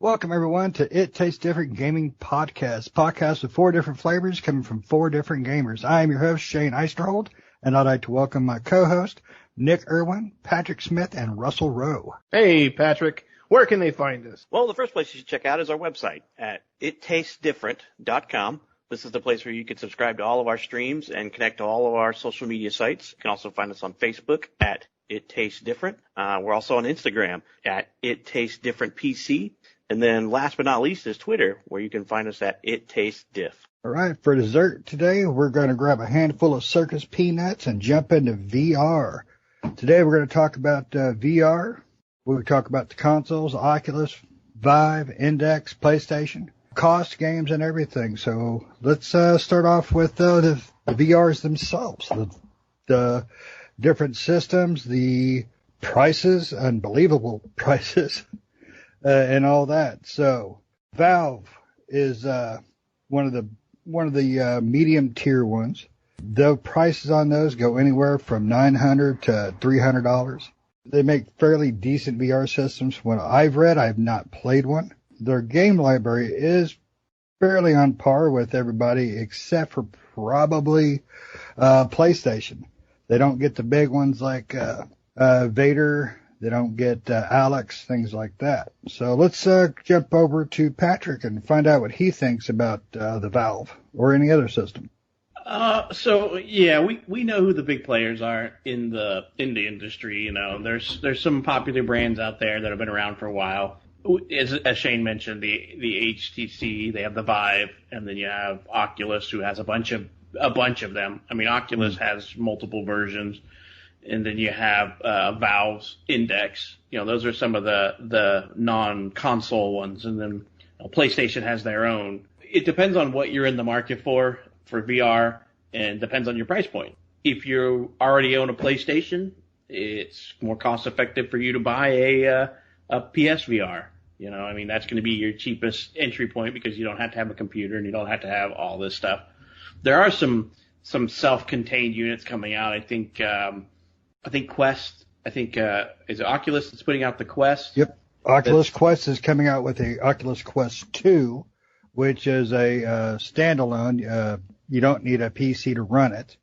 Welcome, everyone, to It Tastes Different Gaming Podcast with 4 different flavors coming from 4 different gamers. I am your host, Shane Eisterhold, and I'd like to welcome my co-host, Nick Irwin, Patrick Smith, and Russell Rowe. Hey, Patrick. Where can they find us? Well, the first place you should check out is our website at ittastes.different.com. This is the place where you can subscribe to all of our streams and connect to all of our social media sites. You can also find us on Facebook at It Tastes Different. We're also on Instagram at It Tastes Different PC. And then last but not least is Twitter, where you can find us at It Tastes Diff. All right, for dessert today, we're going to grab a handful of circus peanuts and jump into VR. Today we're going to talk about VR. We'll talk about the consoles, Oculus, Vive, Index, PlayStation, cost, games, and everything. So let's start off with the VRs themselves, the different systems, the prices, unbelievable prices. And all that. So Valve is one of the medium tier ones. The prices on those go anywhere from $900 to $300. They make fairly decent VR systems. From what I've read, I have not played one. Their game library is fairly on par with everybody except for probably PlayStation. They don't get the big ones like Vader. They don't get Alex, things like that. So let's jump over to Patrick and find out what he thinks about the Valve or any other system. We know who the big players are in the industry. You know, there's some popular brands out there that have been around for a while. As Shane mentioned, the HTC, they have the Vive, and then you have Oculus, who has a bunch of them. I mean, Oculus has multiple versions. And then you have Valve's Index. You know, those are some of the non-console ones. And then PlayStation has their own. It depends on what you're in the market for VR, and depends on your price point. If you already own a PlayStation, it's more cost effective for you to buy a PSVR. You know, I mean, that's going to be your cheapest entry point because you don't have to have a computer and you don't have to have all this stuff. There are some self-contained units coming out. I think Quest, is it Oculus that's putting out the Quest? Yep. Oculus Quest is coming out with a Oculus Quest 2, which is a standalone. You don't need a PC to run it.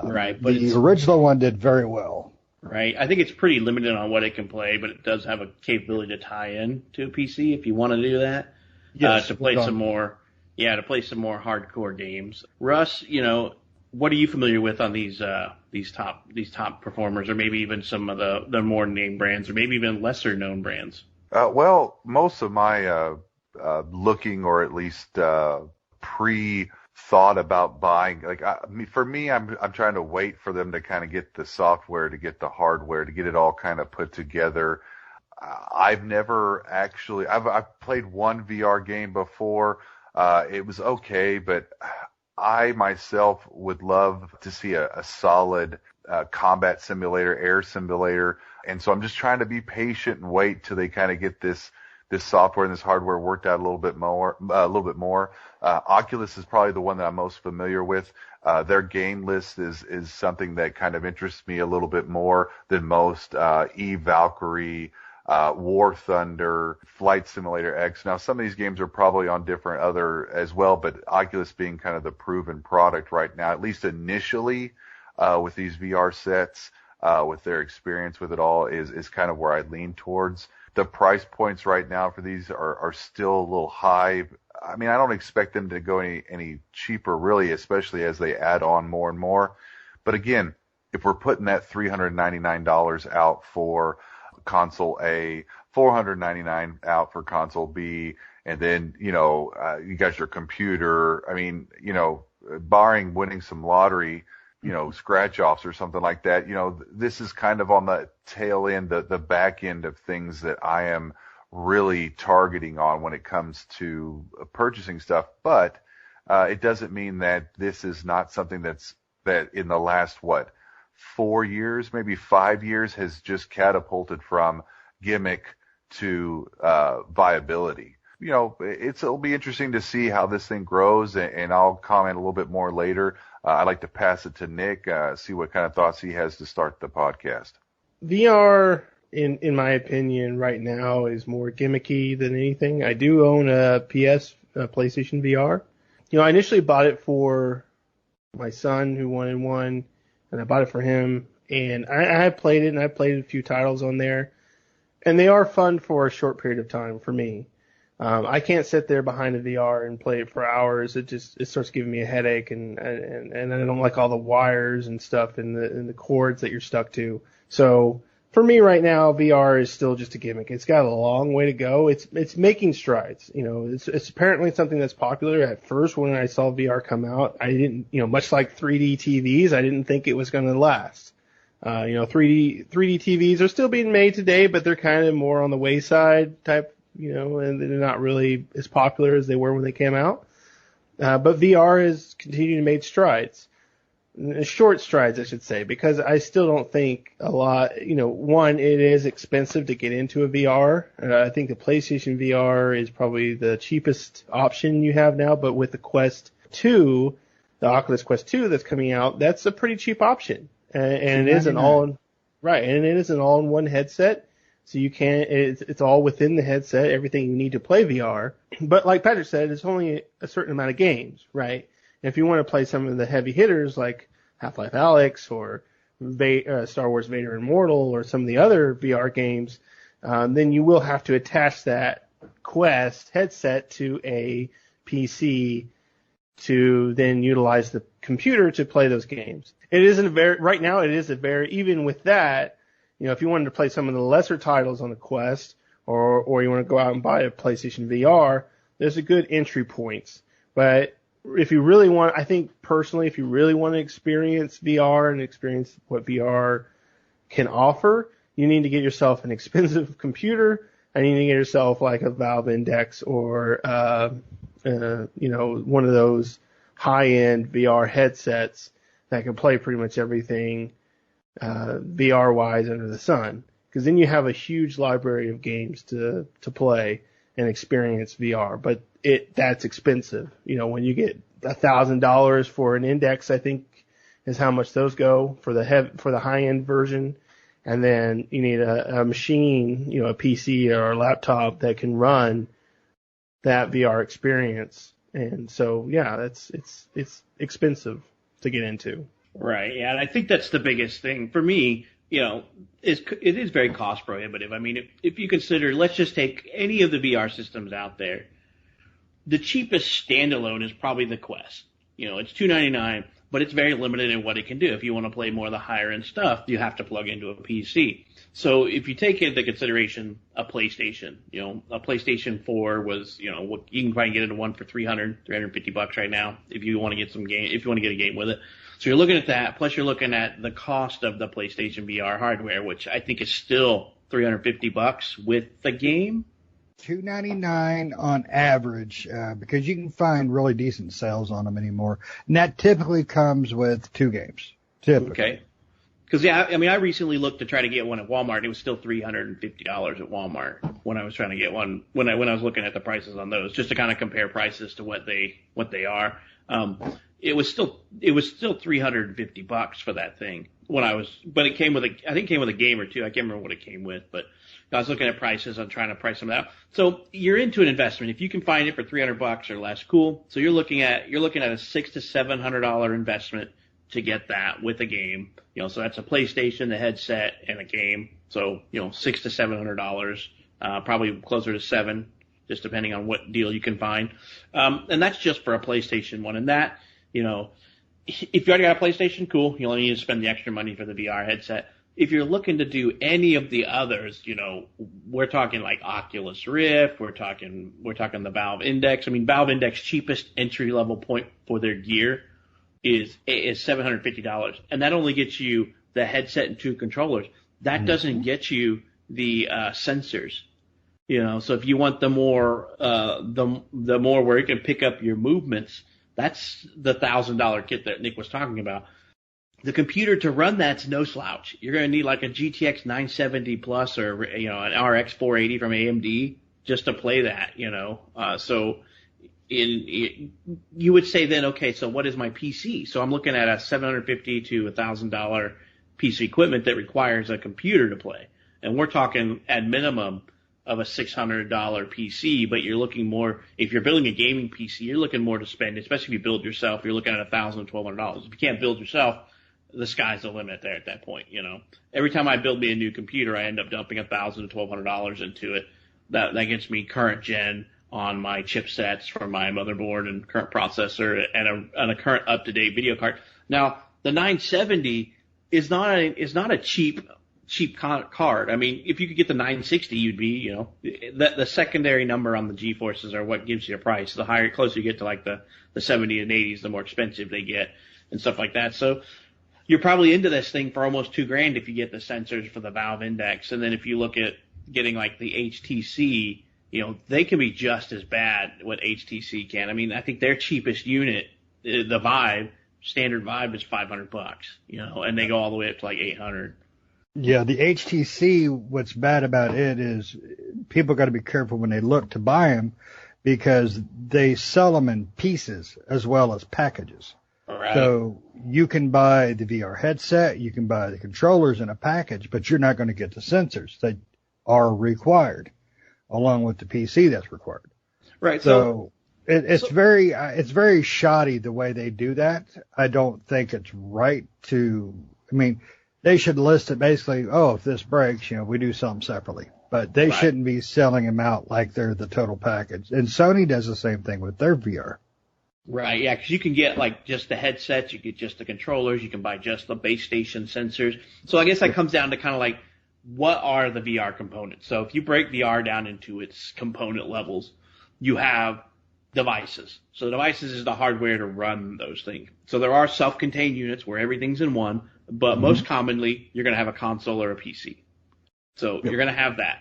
Right. But the original one did very well. Right. I think it's pretty limited on what it can play, but it does have a capability to tie in to a PC if you want to do that. Yes. To play some more hardcore games. Russ, you know, what are you familiar with on these top performers, or maybe even some of the more name brands, or maybe even lesser known brands? Well, most of my looking, or at least pre-thought about buying, for me, I'm trying to wait for them to kind of get the software, to get the hardware, to get it all kind of put together. I've played one VR game before. It was okay, but I myself would love to see a solid combat simulator, air simulator, and so I'm just trying to be patient and wait till they kind of get this software and this hardware worked out a little bit more. Oculus is probably the one that I'm most familiar with. Their game list is something that kind of interests me a little bit more than most. Valkyrie, War Thunder, Flight Simulator X. Now, some of these games are probably on different other as well, but Oculus being kind of the proven product right now, at least initially, with these VR sets, with their experience with it all, is kind of where I lean towards. The price points right now for these are still a little high. I mean, I don't expect them to go any cheaper, really, especially as they add on more and more. But again, if we're putting that $399 out for console A, $499 out for console B, and then, you got your computer. I mean, barring winning some lottery, scratch offs or something like that, this is kind of on the tail end, the back end of things that I am really targeting on when it comes to purchasing stuff. But it doesn't mean that this is not something that in the last, 4 years, maybe 5 years, has just catapulted from gimmick to viability. It'll be interesting to see how this thing grows, and I'll comment a little bit more later. I'd like to pass it to Nick, see what kind of thoughts he has to start the podcast. VR in my opinion, right now is more gimmicky than anything. I do own a PlayStation VR. I initially bought it for my son who wanted one, and I bought it for him. And I played it, and I played a few titles on there, and they are fun for a short period of time for me. I can't sit there behind a VR and play it for hours. It starts giving me a headache, and I don't like all the wires and stuff and the cords that you're stuck to. So for me right now, VR is still just a gimmick. It's got a long way to go. It's making strides. It's apparently something that's popular. At first, when I saw VR come out, I didn't, much like 3D TVs, I didn't think it was going to last. 3D TVs are still being made today, but they're kind of more on the wayside type, and they're not really as popular as they were when they came out. But VR is continuing to make strides. Short strides, I should say, because I still don't think a lot, one, it is expensive to get into a VR. I think the PlayStation VR is probably the cheapest option you have now, but with the Quest 2, the Oculus Quest 2 that's coming out, that's a pretty cheap option. And it is an all-in-one headset. So it's all within the headset, everything you need to play VR. But like Patrick said, it's only a certain amount of games, right? And if you want to play some of the heavy hitters like Half-Life Alyx or Star Wars Vader Immortal or some of the other VR games, then you will have to attach that Quest headset to a PC to then utilize the computer to play those games. Right now it is even with that, if you wanted to play some of the lesser titles on the Quest or you want to go out and buy a PlayStation VR, there's a good entry points. But if you really want, I think personally, if you really want to experience VR and experience what VR can offer, you need to get yourself an expensive computer and you need to get yourself like a Valve Index or, one of those high-end VR headsets that can play pretty much everything VR-wise under the sun. Because then you have a huge library of games to play and experience VR. But that's expensive. When you get $1,000 for an Index, I think is how much those go for the high-end version. And then you need a machine, a PC or a laptop that can run that VR experience. And so, yeah, it's expensive to get into. Right. Yeah. And I think that's the biggest thing for me, it is very cost prohibitive. I mean, if you consider, let's just take any of the VR systems out there, the cheapest standalone is probably the Quest. It's $299, but it's very limited in what it can do. If you want to play more of the higher end stuff, you have to plug into a PC. So if you take into consideration a PlayStation, a PlayStation 4 was, you can probably get into one for $350 right now if you want to get if you want to get a game with it. So you're looking at that, plus you're looking at the cost of the PlayStation VR hardware, which I think is still $350 with the game. $299 on average, because you can find really decent sales on them anymore. And that typically comes with 2 games. Typically. Okay. Because, I recently looked to try to get one at Walmart, and it was still $350 at Walmart when I was trying to get one, when I was looking at the prices on those, just to kind of compare prices to what they are. It was still $350 for that thing but it came with a game or two. I can't remember what it came with, but I was looking at prices. I'm trying to price them out. So you're into an investment. If you can find it for $300 or less, cool. So you're looking at a $600 to $700 investment to get that with a game. So that's a PlayStation, the headset, and a game. So, $600 to $700, probably closer to $700, just depending on what deal you can find. And that's just for a PlayStation one. And that, if you already got a PlayStation, cool. You only need to spend the extra money for the VR headset. If you're looking to do any of the others, we're talking like Oculus Rift, we're talking the Valve Index. I mean, Valve Index cheapest entry level point for their gear is $750, and that only gets you the headset and 2 controllers. That doesn't get you the sensors. So if you want the more where you can pick up your movements, that's the $1,000 kit that Nick was talking about. The computer to run that's no slouch. You're going to need like a GTX 970 plus or an RX 480 from AMD just to play that. You would say then, okay, so what is my PC? So I'm looking at a $750 to $1,000 piece of equipment that requires a computer to play. And we're talking at minimum of a $600 PC, but you're looking more, if you're building a gaming PC, you're looking more to spend, especially if you build yourself, you're looking at $1,000, $1,200. If you can't build yourself, the sky's the limit there at that point, you know. Every time I build me a new computer, I end up dumping $1,000 to $1,200 into it. That gets me current gen on my chipsets for my motherboard and current processor and a current up-to-date video card. Now, the 970 is not a cheap card. I mean, if you could get the 960, you'd be, you know, the secondary number on the GeForces are what gives you a price. The higher, closer you get to like the 70 and 80s, the more expensive they get and stuff like that. So you're probably into this thing for almost $2,000 if you get the sensors for the Valve Index. And then if you look at getting like the HTC, you know, they can be just as bad what HTC can. I mean, I think their cheapest unit, the Vive, standard Vive is $500, you know, and they go all the way up to like 800. Yeah, the HTC, what's bad about it is people got to be careful when they look to buy them because they sell them in pieces as well as packages. Right. So you can buy the VR headset, you can buy the controllers in a package, but you're not going to get the sensors that are required along with the PC that's required. Right. So it's very shoddy the way they do that. I don't think it's right to, I mean, they should list it basically, oh, if this breaks, you know, we do something separately. But they shouldn't be selling them out like they're the total package. And Sony does the same thing with their VR. Right, yeah, because you can get like just the headsets, you get just the controllers, you can buy just the base station sensors. So I guess that comes down to kind of like, what are the VR components? So if you break VR down into its component levels, you have devices. So the devices is the hardware to run those things. So there are self-contained units where everything's in one, but most commonly you're going to have a console or a PC. So you're going to have that.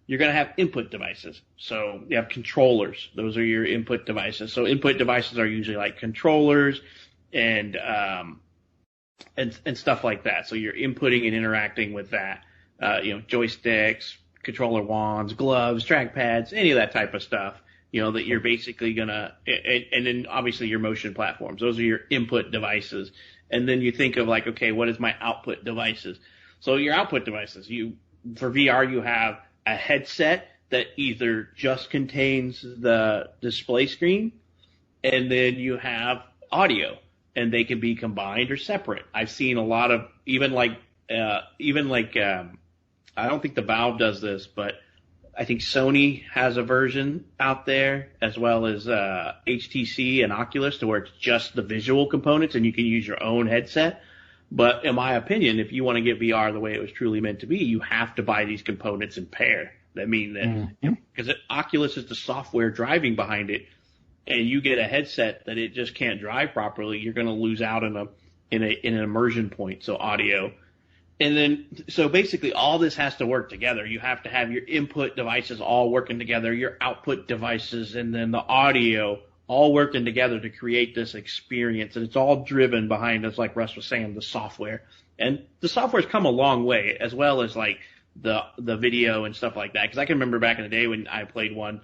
You're going to have input devices. So you have controllers. Those are your input devices. So input devices are usually like controllers and stuff like that. So you're inputting and interacting with that. You know, joysticks, controller wands, gloves, trackpads, any of that type of stuff, you know, that you're basically gonna, and then obviously your motion platforms. Those are your input devices. And then you think of like, okay, what is my output devices? So your output devices, for VR, you have a headset that either just contains the display screen, and then you have audio, and they can be combined or separate. I've seen a lot of, I don't think the Valve does this, but I think Sony has a version out there, as well as HTC and Oculus, to where it's just the visual components and you can use your own headset. But in my opinion, if you want to get VR the way it was truly meant to be, you have to buy these components in pair. That mean that because Oculus is the software driving behind it, and you get a headset that it just can't drive properly, you're going to lose out in an immersion point. So audio. And then, so basically all this has to work together. You have to have your input devices all working together, your output devices, and then the audio all working together to create this experience. And it's all driven behind, as like Russ was saying, the software. And the software's come a long way, as well as like the video and stuff like that. Because I can remember back in the day when I played one,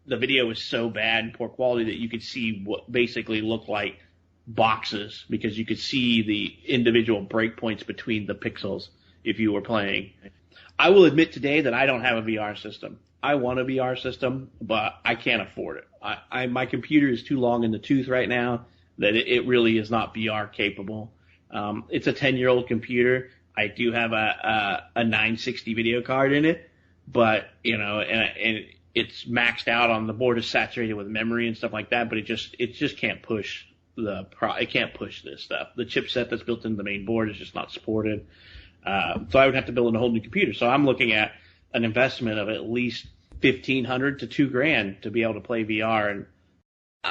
the video was so bad and poor quality that you could see what basically looked like boxes, because you could see the individual breakpoints between the pixels if you were playing. I will admit today that I don't have a VR system. I want a VR system, but I can't afford it. My computer is too long in the tooth right now that it really is not VR capable. It's a 10-year-old computer. I do have a 960 video card in it, but you know, and it's maxed out on the board, is saturated with memory and stuff like that, but it just can't push it can't push this stuff. The chipset that's built into the main board is just not supported. So I would have to build a whole new computer. So I'm looking at an investment of at least $1,500 to $2,000 to be able to play VR. And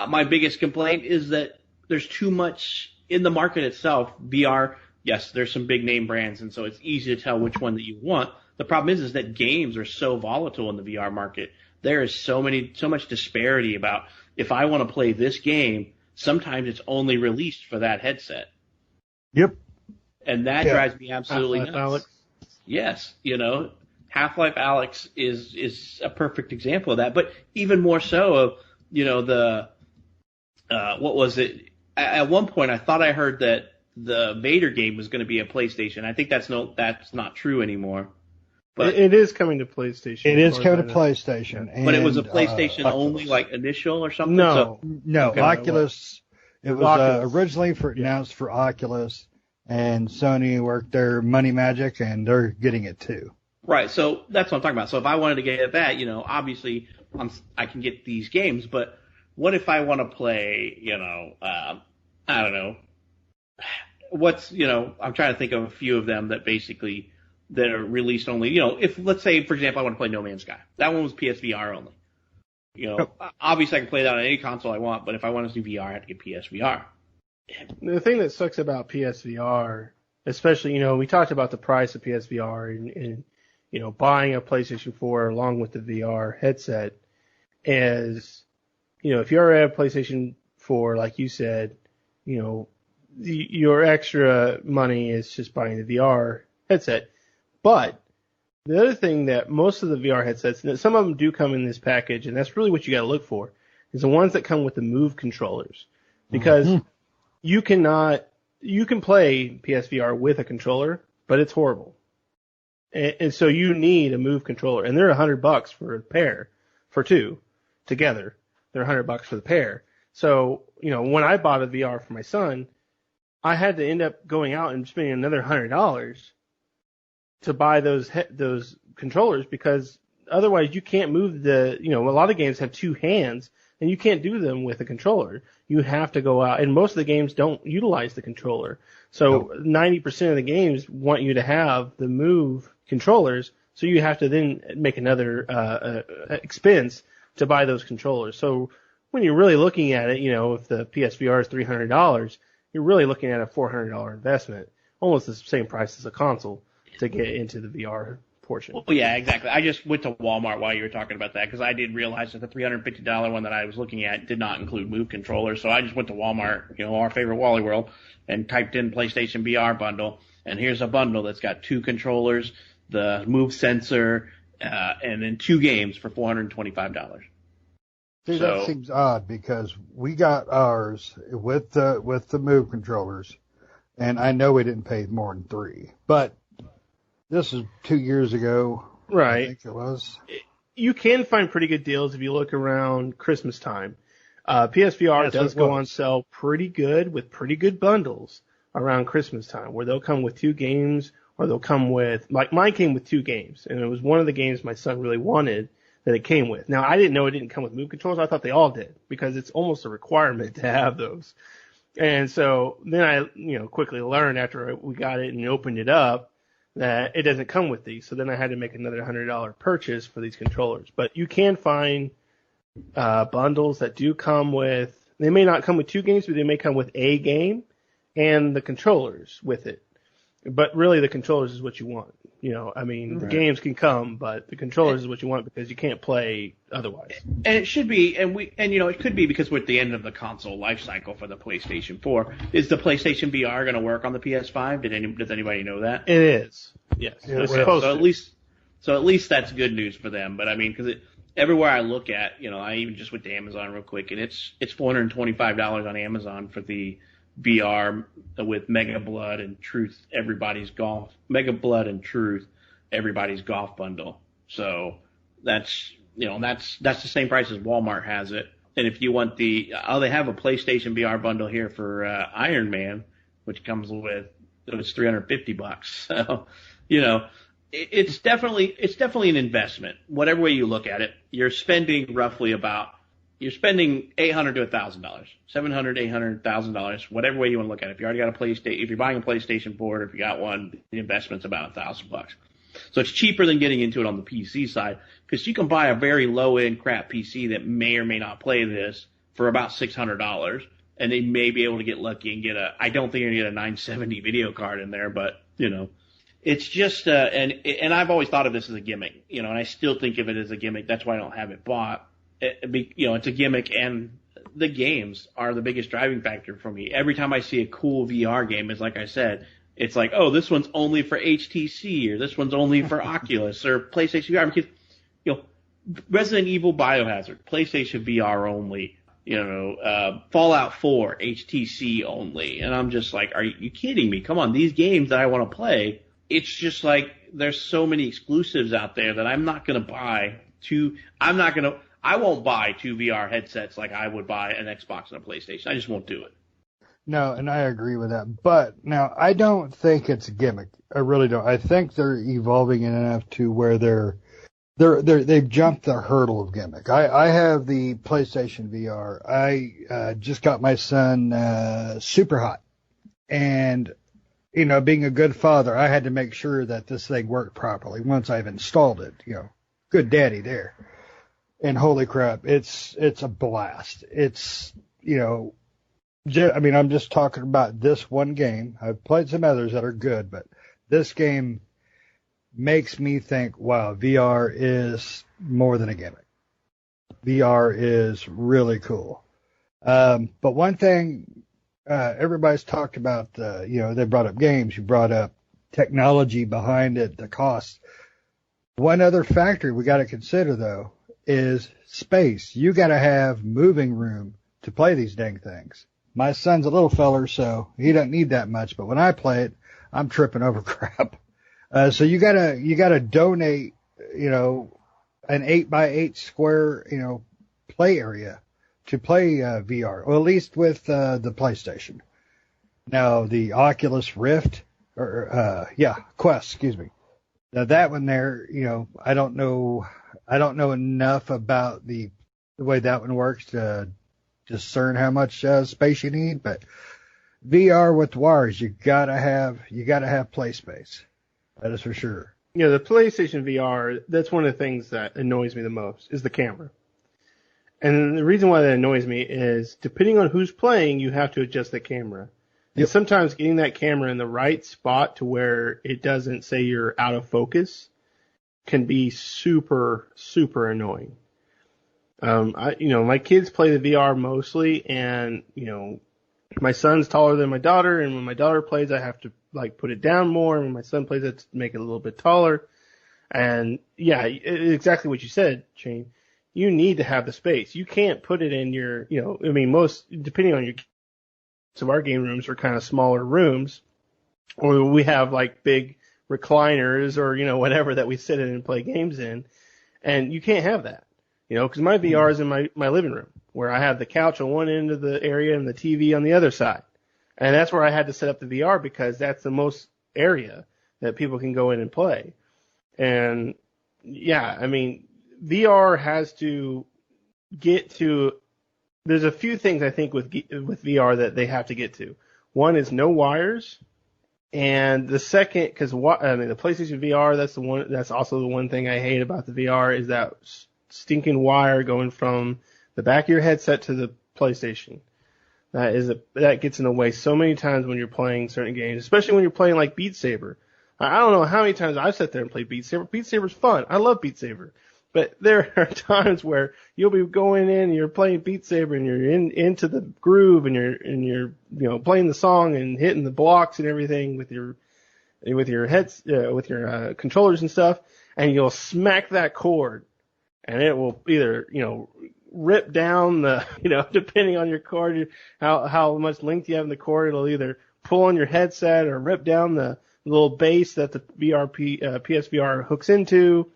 my biggest complaint is that there's too much in the market itself. VR, yes, there's some big name brands, and so it's easy to tell which one that you want. The problem is that games are so volatile in the VR market. There is so much disparity about, if I want to play this game, sometimes it's only released for that headset. Yep. And that drives me absolutely nuts. Alex. Yes, you know, Half-Life Alyx is a perfect example of that. But even more so of, you know, what was it? At one point I thought I heard that the Vader game was going to be a PlayStation. I think that's not true anymore. But it is coming to PlayStation. It is coming to PlayStation. But it was a PlayStation only, like initial or something? No. Okay. Oculus. It was originally announced for Oculus, and Sony worked their money magic, and they're getting it too. Right, so that's what I'm talking about. So if I wanted to get that, obviously I can get these games, but what if I want to play, I don't know, I'm trying to think of a few of them that are released only, if, let's say, for example, I want to play No Man's Sky. That one was PSVR only. Obviously I can play that on any console I want, but if I want to do VR, I have to get PSVR. The thing that sucks about PSVR, especially, we talked about the price of PSVR and buying a PlayStation 4 along with the VR headset is, if you already have a PlayStation 4, like you said, your extra money is just buying the VR headset. But the other thing that most of the VR headsets, and some of them do come in this package, and that's really what you got to look for, is the ones that come with the Move controllers. Because you can play PSVR with a controller, but it's horrible. And so you need a Move controller, and they're $100 for a pair, for two together. They're $100 for the pair. So, when I bought a VR for my son, I had to end up going out and spending another $100 to buy those controllers, because otherwise you can't move a lot of games have two hands and you can't do them with a controller. You have to go out, and most of the games don't utilize the controller. So 90% of the games want you to have the Move controllers, so you have to then make another expense to buy those controllers. So when you're really looking at it, if the PSVR is $300, you're really looking at a $400 investment, almost the same price as a console to get into the VR portion. Well, yeah, exactly. I just went to Walmart while you were talking about that because I did realize that the $350 one that I was looking at did not include Move controllers. So I just went to Walmart, our favorite Wally World, and typed in PlayStation VR bundle. And here's a bundle that's got two controllers, the Move sensor, and then two games for $425. See, that seems odd because we got ours with the Move controllers, and I know we didn't pay more than $3, but this is 2 years ago. Right. I think it was. You can find pretty good deals if you look around Christmas time. PSVR does go on sale pretty good with pretty good bundles around Christmas time, where they'll come with two games, or they'll come with, like mine came with two games, and it was one of the games my son really wanted that it came with. Now, I didn't know it didn't come with Move controllers. I thought they all did, because it's almost a requirement to have those. And so then I, quickly learned after we got it and opened it up that it doesn't come with these. So then I had to make another $100 purchase for these controllers. But you can find bundles that do come with, they may not come with two games, but they may come with a game and the controllers with it. But really the controllers is what you want. The games can come, but the controllers is what you want because you can't play otherwise. And it should be, it could be because we're at the end of the console life cycle for the PlayStation 4. Is the PlayStation VR going to work on the PS5? Does anybody know that? It is. Yes. So at least that's good news for them. But because everywhere I look at, I even just went to Amazon real quick, and it's $425 on Amazon for the VR with Mega Blood and Truth, Mega Blood and Truth, everybody's golf bundle. So that's the same price as Walmart has it. And if you want they have a PlayStation VR bundle here for Iron Man, which comes with, it was $350. So, it's definitely an investment. Whatever way you look at it, you're spending $800 to $1,000, $700, $800, $1,000, whatever way you want to look at it. If you already got a PlayStation, if you're buying a PlayStation 4, or if you got one, the investment's about $1,000. So it's cheaper than getting into it on the PC side, because you can buy a very low-end crap PC that may or may not play this for about $600, and they may be able to get lucky and get I don't think you're going to get a 970 video card in there, but, it's just, and I've always thought of this as a gimmick, and I still think of it as a gimmick. That's why I don't have it bought. It's a gimmick, and the games are the biggest driving factor for me. Every time I see a cool VR game, it's like I said, it's like, oh, this one's only for HTC, or this one's only for Oculus, or PlayStation VR. Because, Resident Evil Biohazard, PlayStation VR only. Fallout 4, HTC only. And I'm just like, are you kidding me? Come on, these games that I want to play, it's just like there's so many exclusives out there that I'm not going to buy I won't buy 2 VR headsets like I would buy an Xbox and a PlayStation. I just won't do it. No, and I agree with that. But now I don't think it's a gimmick. I really don't. I think they're evolving enough to where they've jumped the hurdle of gimmick. I have the PlayStation VR. I just got my son Superhot, and being a good father, I had to make sure that this thing worked properly once I've installed it. Good daddy there. And holy crap, it's a blast. It's I'm just talking about this one game. I've played some others that are good, but this game makes me think, wow, VR is more than a gimmick. VR is really cool. But one thing everybody's talked about, they brought up games, you brought up technology behind it, the cost. One other factor we got to consider, though, is space. You got to have moving room to play these dang things. My son's a little feller, so he doesn't need that much. But when I play it, I'm tripping over crap. So you gotta donate, an 8x8 square, play area to play VR, or at least with the PlayStation. Now the Oculus Rift, Quest, excuse me. Now that one there, I don't know enough about the way that one works to discern how much space you need, but VR with wires, you gotta have play space. That is for sure. The PlayStation VR, that's one of the things that annoys me the most is the camera. And the reason why that annoys me is depending on who's playing, you have to adjust the camera. Yep. And sometimes getting that camera in the right spot to where it doesn't say you're out of focus can be super, super annoying. My kids play the VR mostly, and, my son's taller than my daughter, and when my daughter plays, I have to, put it down more, and when my son plays, I have to make it a little bit taller. And, yeah, exactly what you said, Shane. You need to have the space. You can't put it in your, depending on some of our game rooms are kind of smaller rooms, or we have, big recliners or, whatever that we sit in and play games in, and you can't have that. Because my VR is in my living room, where I have the couch on one end of the area and the TV on the other side. And that's where I had to set up the VR because that's the most area that people can go in and play. And, yeah, VR has to get to – there's a few things I think with VR that they have to get to. One is no wires. And the second, because the PlayStation VR, that's also the one thing I hate about the VR is that stinking wire going from the back of your headset to the PlayStation. That gets in the way so many times when you're playing certain games, especially when you're playing like Beat Saber. I don't know how many times I've sat there and played Beat Saber. Beat Saber's fun. I love Beat Saber. But there are times where you'll be going in and you're playing Beat Saber and you're into the groove and you're playing the song and hitting the blocks and everything with your controllers and stuff, and you'll smack that chord. And it will either, rip down the, depending on your cord, how much length you have in the cord, it'll either pull on your headset or rip down the little base that the PSVR hooks into,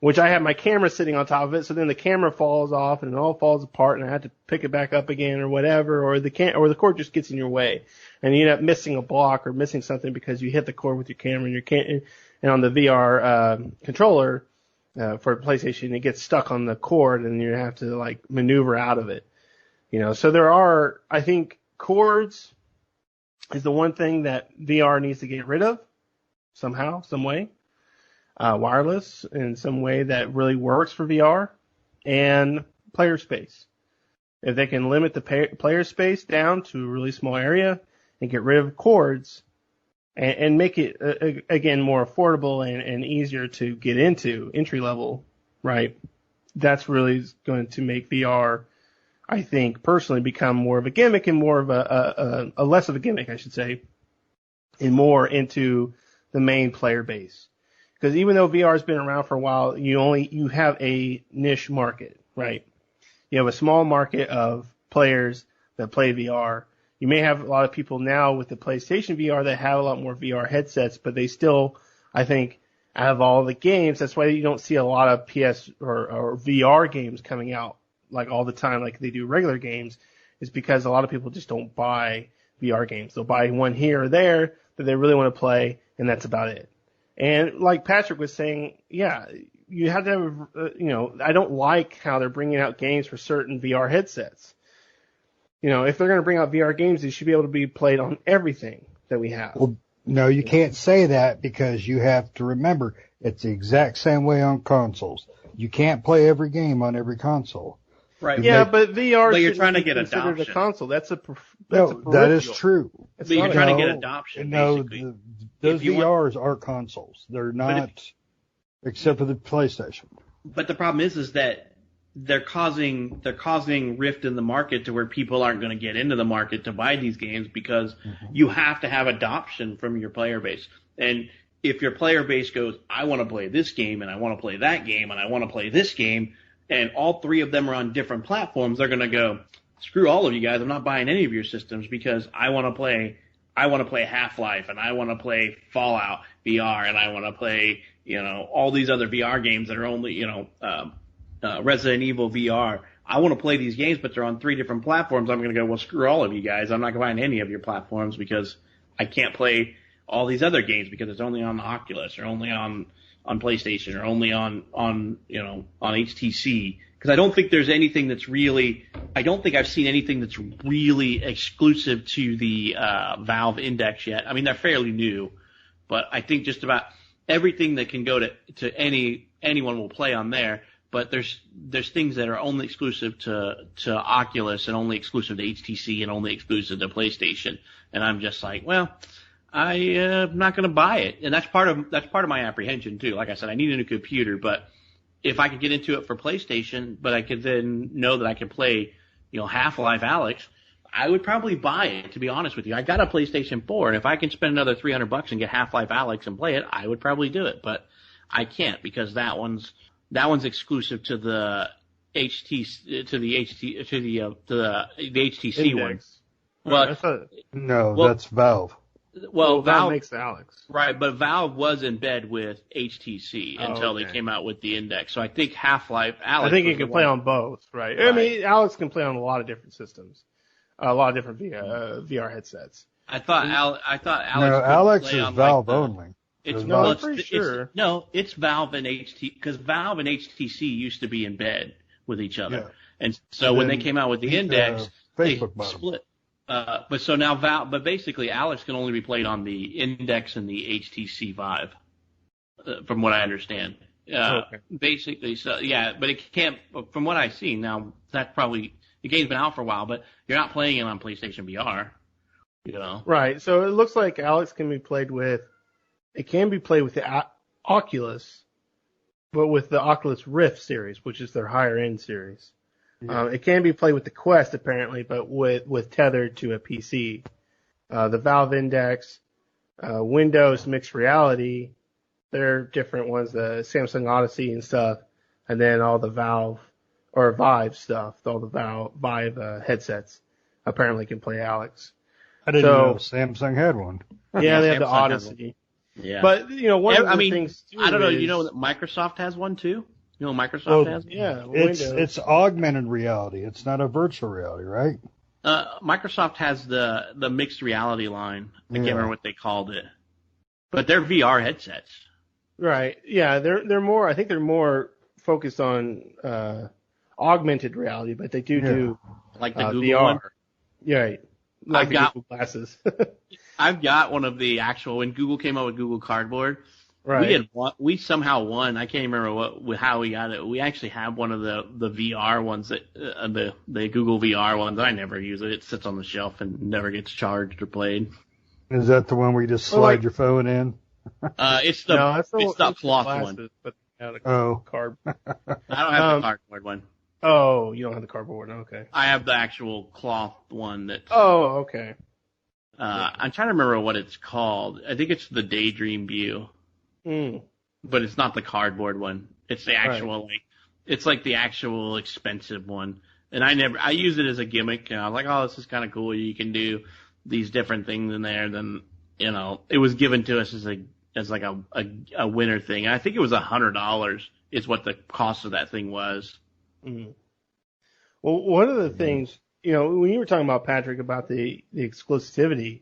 which I have my camera sitting on top of it. So then the camera falls off and it all falls apart and I have to pick it back up again or whatever, or the cord just gets in your way and you end up missing a block or missing something because you hit the cord with your camera and on the VR, controller, for PlayStation, it gets stuck on the cord and you have to maneuver out of it. So there are, I think cords is the one thing that VR needs to get rid of somehow, some way. Wireless in some way that really works for VR, and player space. If they can limit the player space down to a really small area and get rid of cords, and make it, again, more affordable and easier to get into, entry level, right? That's really going to make VR, I think, personally become more of a gimmick and more of a less of a gimmick, I should say, and more into the main player base. Because even though VR has been around for a while, you have a niche market, right? You have a small market of players that play VR. You may have a lot of people now with the PlayStation VR that have a lot more VR headsets, but they still, I think, out of all the games. That's why you don't see a lot of PS or VR games coming out like all the time, like they do regular games, is because a lot of people just don't buy VR games. They'll buy one here or there that they really want to play, and that's about it. And like Patrick was saying, yeah, you have to have, I don't like how they're bringing out games for certain VR headsets. If they're going to bring out VR games, they should be able to be played on everything that we have. Well, no, you can't say that because you have to remember it's the exact same way on consoles. You can't play every game on every console. Right. But VR but you're trying to get considered adoption. a console. That's a that is true. But you're trying to get adoption. No, basically. those VRs are consoles. They're not, except for the PlayStation. But the problem is that they're causing rift in the market to where people aren't going to get into the market to buy these games because you have to have adoption from your player base. And if your player base goes, I want to play this game and I want to play that game and I want to play this game, and all three of them are on different platforms, they're going to go, screw all of you guys. I'm not buying any of your systems because I want to play Half-Life and I want to play Fallout VR and I want to play, all these other VR games that are only, Resident Evil VR. I want to play these games, but they're on three different platforms. I'm going to go, well, screw all of you guys. I'm not going to buy any of your platforms because I can't play all these other games because it's only on the Oculus or only on PlayStation or only on HTC. Because I don't think there's anything that's really, I don't think I've seen anything that's really exclusive to the Valve Index yet. I mean, they're fairly new, but I think just about everything that can go to anyone will play on there. But there's things that are only exclusive to Oculus and only exclusive to HTC and only exclusive to PlayStation. And I'm just like, well, I'm not going to buy it. And that's part of my apprehension too. Like I said, I need a new computer, but if I could get into it for PlayStation, but I could then know that I could play, Half-Life Alyx, I would probably buy it, to be honest with you. I got a PlayStation 4, and if I can spend another $300 and get Half-Life Alyx and play it, I would probably do it. But I can't because that one's exclusive to the HTC one. Well, that's Valve. Well, Valve makes the Alyx. Right, but Valve was in bed with HTC until they came out with the Index. So I think Half-Life Alyx. I think you can play on both, right? I mean, Alyx can play on a lot of different systems, a lot of different VR headsets. I thought Alyx. No, Alyx is Valve only. It's Valve and HTC, because Valve and HTC used to be in bed with each other, and so when they came out with the Index, they split. But basically Alyx can only be played on the Index and the HTC Vive, from what I understand. Basically, so yeah, but it can't. From what I've seen now, that's probably the game's been out for a while, but you're not playing it on PlayStation VR. Right. So it looks like Alyx can be played with. It can be played with the Oculus, but with the Oculus Rift series, which is their higher end series. Yeah. It can be played with the Quest apparently, but with tethered to a PC. The Valve Index, Windows Mixed Reality, they're different ones. The Samsung Odyssey and stuff, and then all the Vive stuff, all the Vive headsets apparently can play Alyx. I didn't know Samsung had one. Yeah, they have the Odyssey. Yeah, but one of the things too I don't know. You know that Microsoft has one too. You know what Microsoft has? Yeah, it's augmented reality. It's not a virtual reality, right? Microsoft has the mixed reality line. I can't remember what they called it, but they're VR headsets. Right. Yeah, they're more. I think they're more focused on augmented reality, but they do like the Google VR. one. Yeah. Like Google glasses. I've got one of the actual, when Google came out with Google Cardboard, right. we somehow won. I can't remember how we got it. We actually have one of the VR ones that, the Google VR ones. I never use it. It sits on the shelf and never gets charged or played. Is that the one where you just slide your phone in? It's the cloth one. But card. I don't have the cardboard one. Oh, you don't have the cardboard. Okay. I have the actual cloth one that. Oh, okay. I'm trying to remember what it's called. I think it's the Daydream View. But it's not the cardboard one. It's the actual it's like the actual expensive one. And I use it as a gimmick, and I was like, oh, this is kind of cool. You can do these different things in there. Then, it was given to us as like a winter thing. I think it was $100 is what the cost of that thing was. Mm-hmm. Well, one of the things, when you were talking about, Patrick, about the exclusivity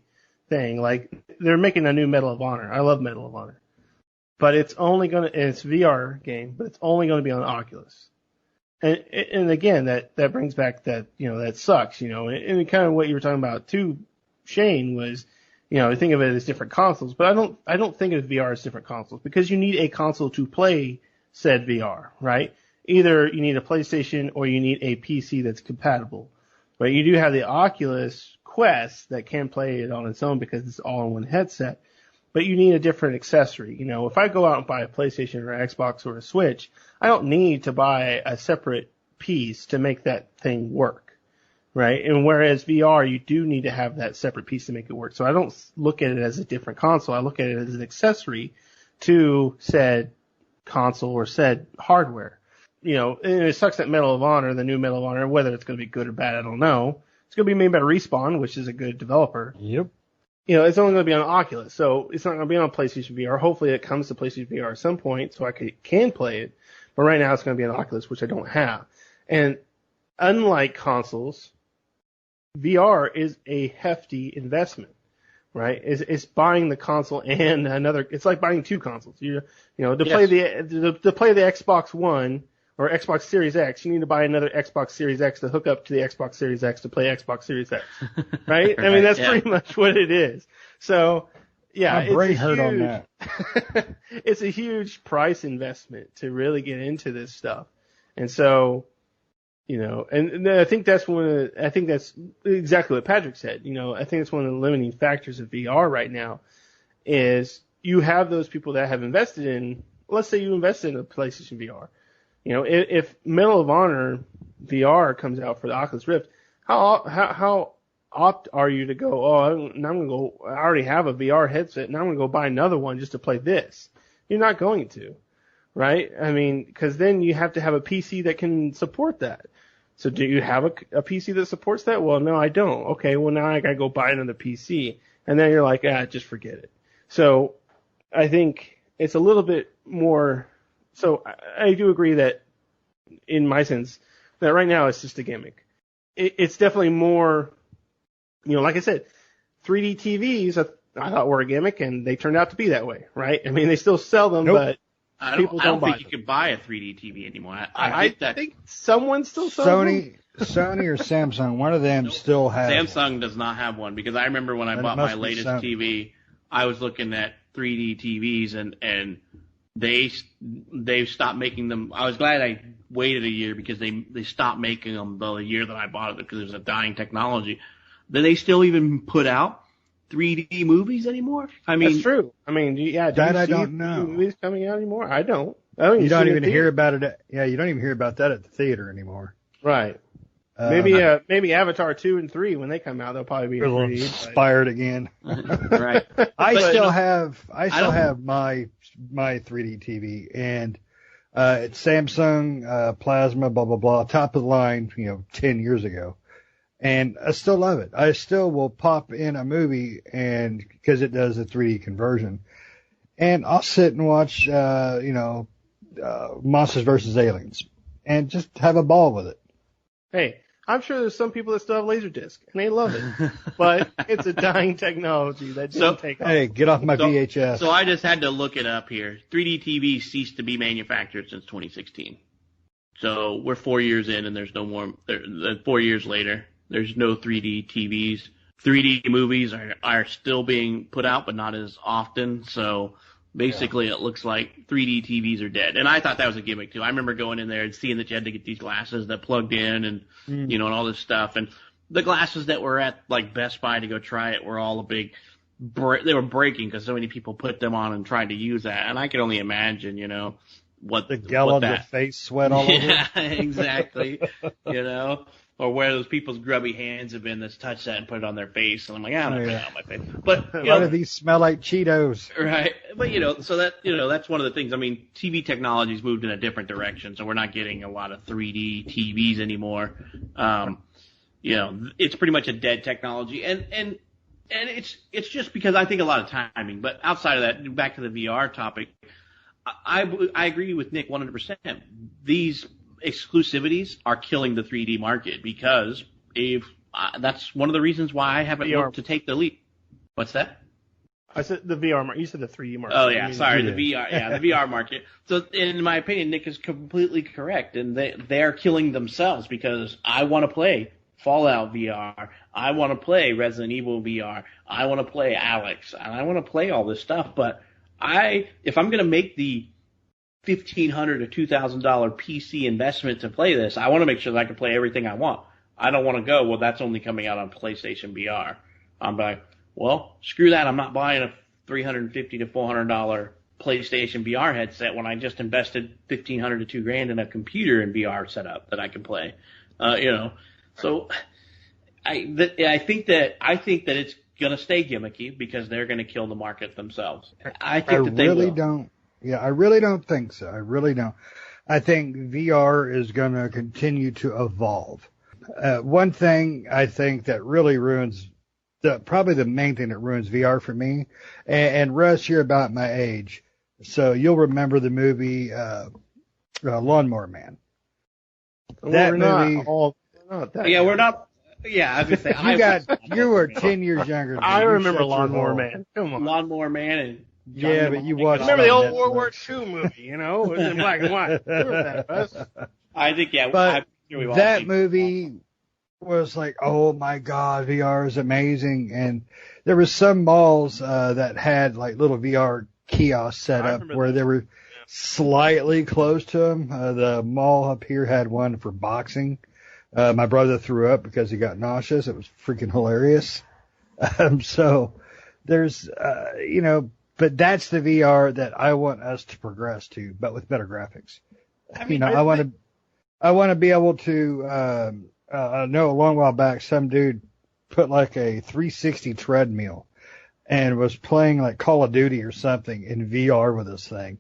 thing, like they're making a new Medal of Honor. I love Medal of Honor, but it's it's a VR game, but it's only going to be on Oculus. And again, that brings back that, that sucks, and kind of what you were talking about too, Shane, was, think of it as different consoles, but I don't think of VR as different consoles, because you need a console to play said VR, right? Either you need a PlayStation or you need a PC that's compatible, right? You do have the Oculus Quest that can play it on its own because it's all in one headset, but you need a different accessory. If I go out and buy a PlayStation or an Xbox or a Switch, I don't need to buy a separate piece to make that thing work, right? And whereas VR, you do need to have that separate piece to make it work. So I don't look at it as a different console. I look at it as an accessory to said console or said hardware. And it sucks that Medal of Honor, the new Medal of Honor, whether it's going to be good or bad, I don't know. It's going to be made by Respawn, which is a good developer. Yep. It's only going to be on Oculus, so it's not going to be on PlayStation VR. Hopefully it comes to PlayStation VR at some point so I can play it. But right now it's going to be on Oculus, which I don't have. And unlike consoles, VR is a hefty investment, right? It's buying the console and it's like buying two consoles. To play the Xbox One or Xbox Series X, you need to buy another Xbox Series X to hook up to the Xbox Series X to play Xbox Series X, right? I mean, that's pretty much what it is. So, yeah. My brain hurt on that. It's a huge price investment to really get into this stuff. And so, and I think that's exactly what Patrick said. I think it's one of the limiting factors of VR right now is you have those people that have invested in, let's say you invested in a PlayStation VR. If Medal of Honor VR comes out for the Oculus Rift, how opt are you to go, I'm going to go, I already have a VR headset, and I'm going to go buy another one just to play this? You're not going to, right? I mean, because then you have to have a PC that can support that. So do you have a PC that supports that? Well, no, I don't. Okay, well, now I got to go buy another PC. And then you're like, just forget it. So I think it's a little bit more. So I do agree that, in my sense, that right now it's just a gimmick. It's definitely more, like I said, 3D TVs I thought were a gimmick, and they turned out to be that way, right? I mean, they still sell them, but people don't buy them. I don't think you can buy a 3D TV anymore. I think someone still sells them. Sony or Samsung, one of them still has Samsung does not have one, because I remember when I bought my latest TV, I was looking at 3D TVs, and they've stopped making them. I was glad I waited a year, because they stopped making them the year that I bought it, because it was a dying technology. Do they still even put out 3D movies anymore? I mean, that's true. I mean, yeah. I don't know. Movies coming out anymore? I don't. You don't even hear about it. You don't even hear about that at the theater anymore. Right. Maybe Avatar 2 and 3, when they come out, they'll probably be in 3D. Inspired again. Right. I still have my 3D TV, and it's Samsung Plasma, blah blah blah, top of the line, 10 years ago, and I still love it. I still will pop in a movie, and because it does a 3D conversion, and I'll sit and watch Monsters vs. Aliens, and just have a ball with it. Hey, I'm sure there's some people that still have Laserdisc, and they love it. But it's a dying technology that didn't take off. Hey, get off my VHS. So I just had to look it up here. 3D TVs ceased to be manufactured since 2016. So we're 4 years in, and there's no more. 4 years later, there's no 3D TVs. 3D movies are still being put out, but not as often. So basically, it looks like 3D TVs are dead. And I thought that was a gimmick, too. I remember going in there and seeing that you had to get these glasses that plugged in and, and all this stuff. And the glasses that were at, like, Best Buy to go try it were all a big they were breaking because so many people put them on and tried to use that. And I could only imagine, what the gallons of face sweat all over. Yeah, exactly. Or where those people's grubby hands have been that's touched that and put it on their face. And I'm like, I don't know that on my face. But, why do these smell like Cheetos? Right. But, so that, that's one of the things. I mean, TV technology's moved in a different direction, so we're not getting a lot of 3D TVs anymore. It's pretty much a dead technology. And And it's just because I think a lot of timing. But outside of that, back to the VR topic, I agree with Nick 100%. These exclusivities are killing the 3D market because that's one of the reasons why I haven't looked to take the leap. What's that? I said the VR market. You said the 3D market. Oh yeah, sorry, the VR. Yeah, the VR market. So in my opinion, Nick is completely correct, and they're killing themselves because I want to play Fallout VR. I want to play Resident Evil VR. I want to play Alex, and I want to play all this stuff. But if I'm going to make the $1,500 to $2,000 PC investment to play this, I want to make sure that I can play everything I want. I don't want to go, well, that's only coming out on PlayStation VR. I'm like, well, screw that. I'm not buying a $350 to $400 PlayStation VR headset when I just invested $1,500 to $2,000 in a computer and VR setup that I can play. So I think that it's going to stay gimmicky because they're going to kill the market themselves. I really don't. Yeah, I really don't think so. I really don't. I think VR is going to continue to evolve. One thing I think that really ruins, probably the main thing that ruins VR for me, and Russ, you're about my age, so you'll remember the movie Lawnmower Man. That movie. We're not. Yeah, I was gonna say you were 10 years younger than me. I remember Lawnmower Man. Come on. Lawnmower Man and yeah, but you watched. Remember the old World War II movie? It was in black and white. Remember that, Russ? I think but that movie was like, oh my God, VR is amazing, and there were some malls that had like little VR kiosks set up where they were slightly close to them. The mall up here had one for boxing. My brother threw up because he got nauseous. It was freaking hilarious. So there's, but that's the VR that I want us to progress to, but with better graphics. I want to be able to, I know a long while back, some dude put like a 360 treadmill and was playing like Call of Duty or something in VR with this thing.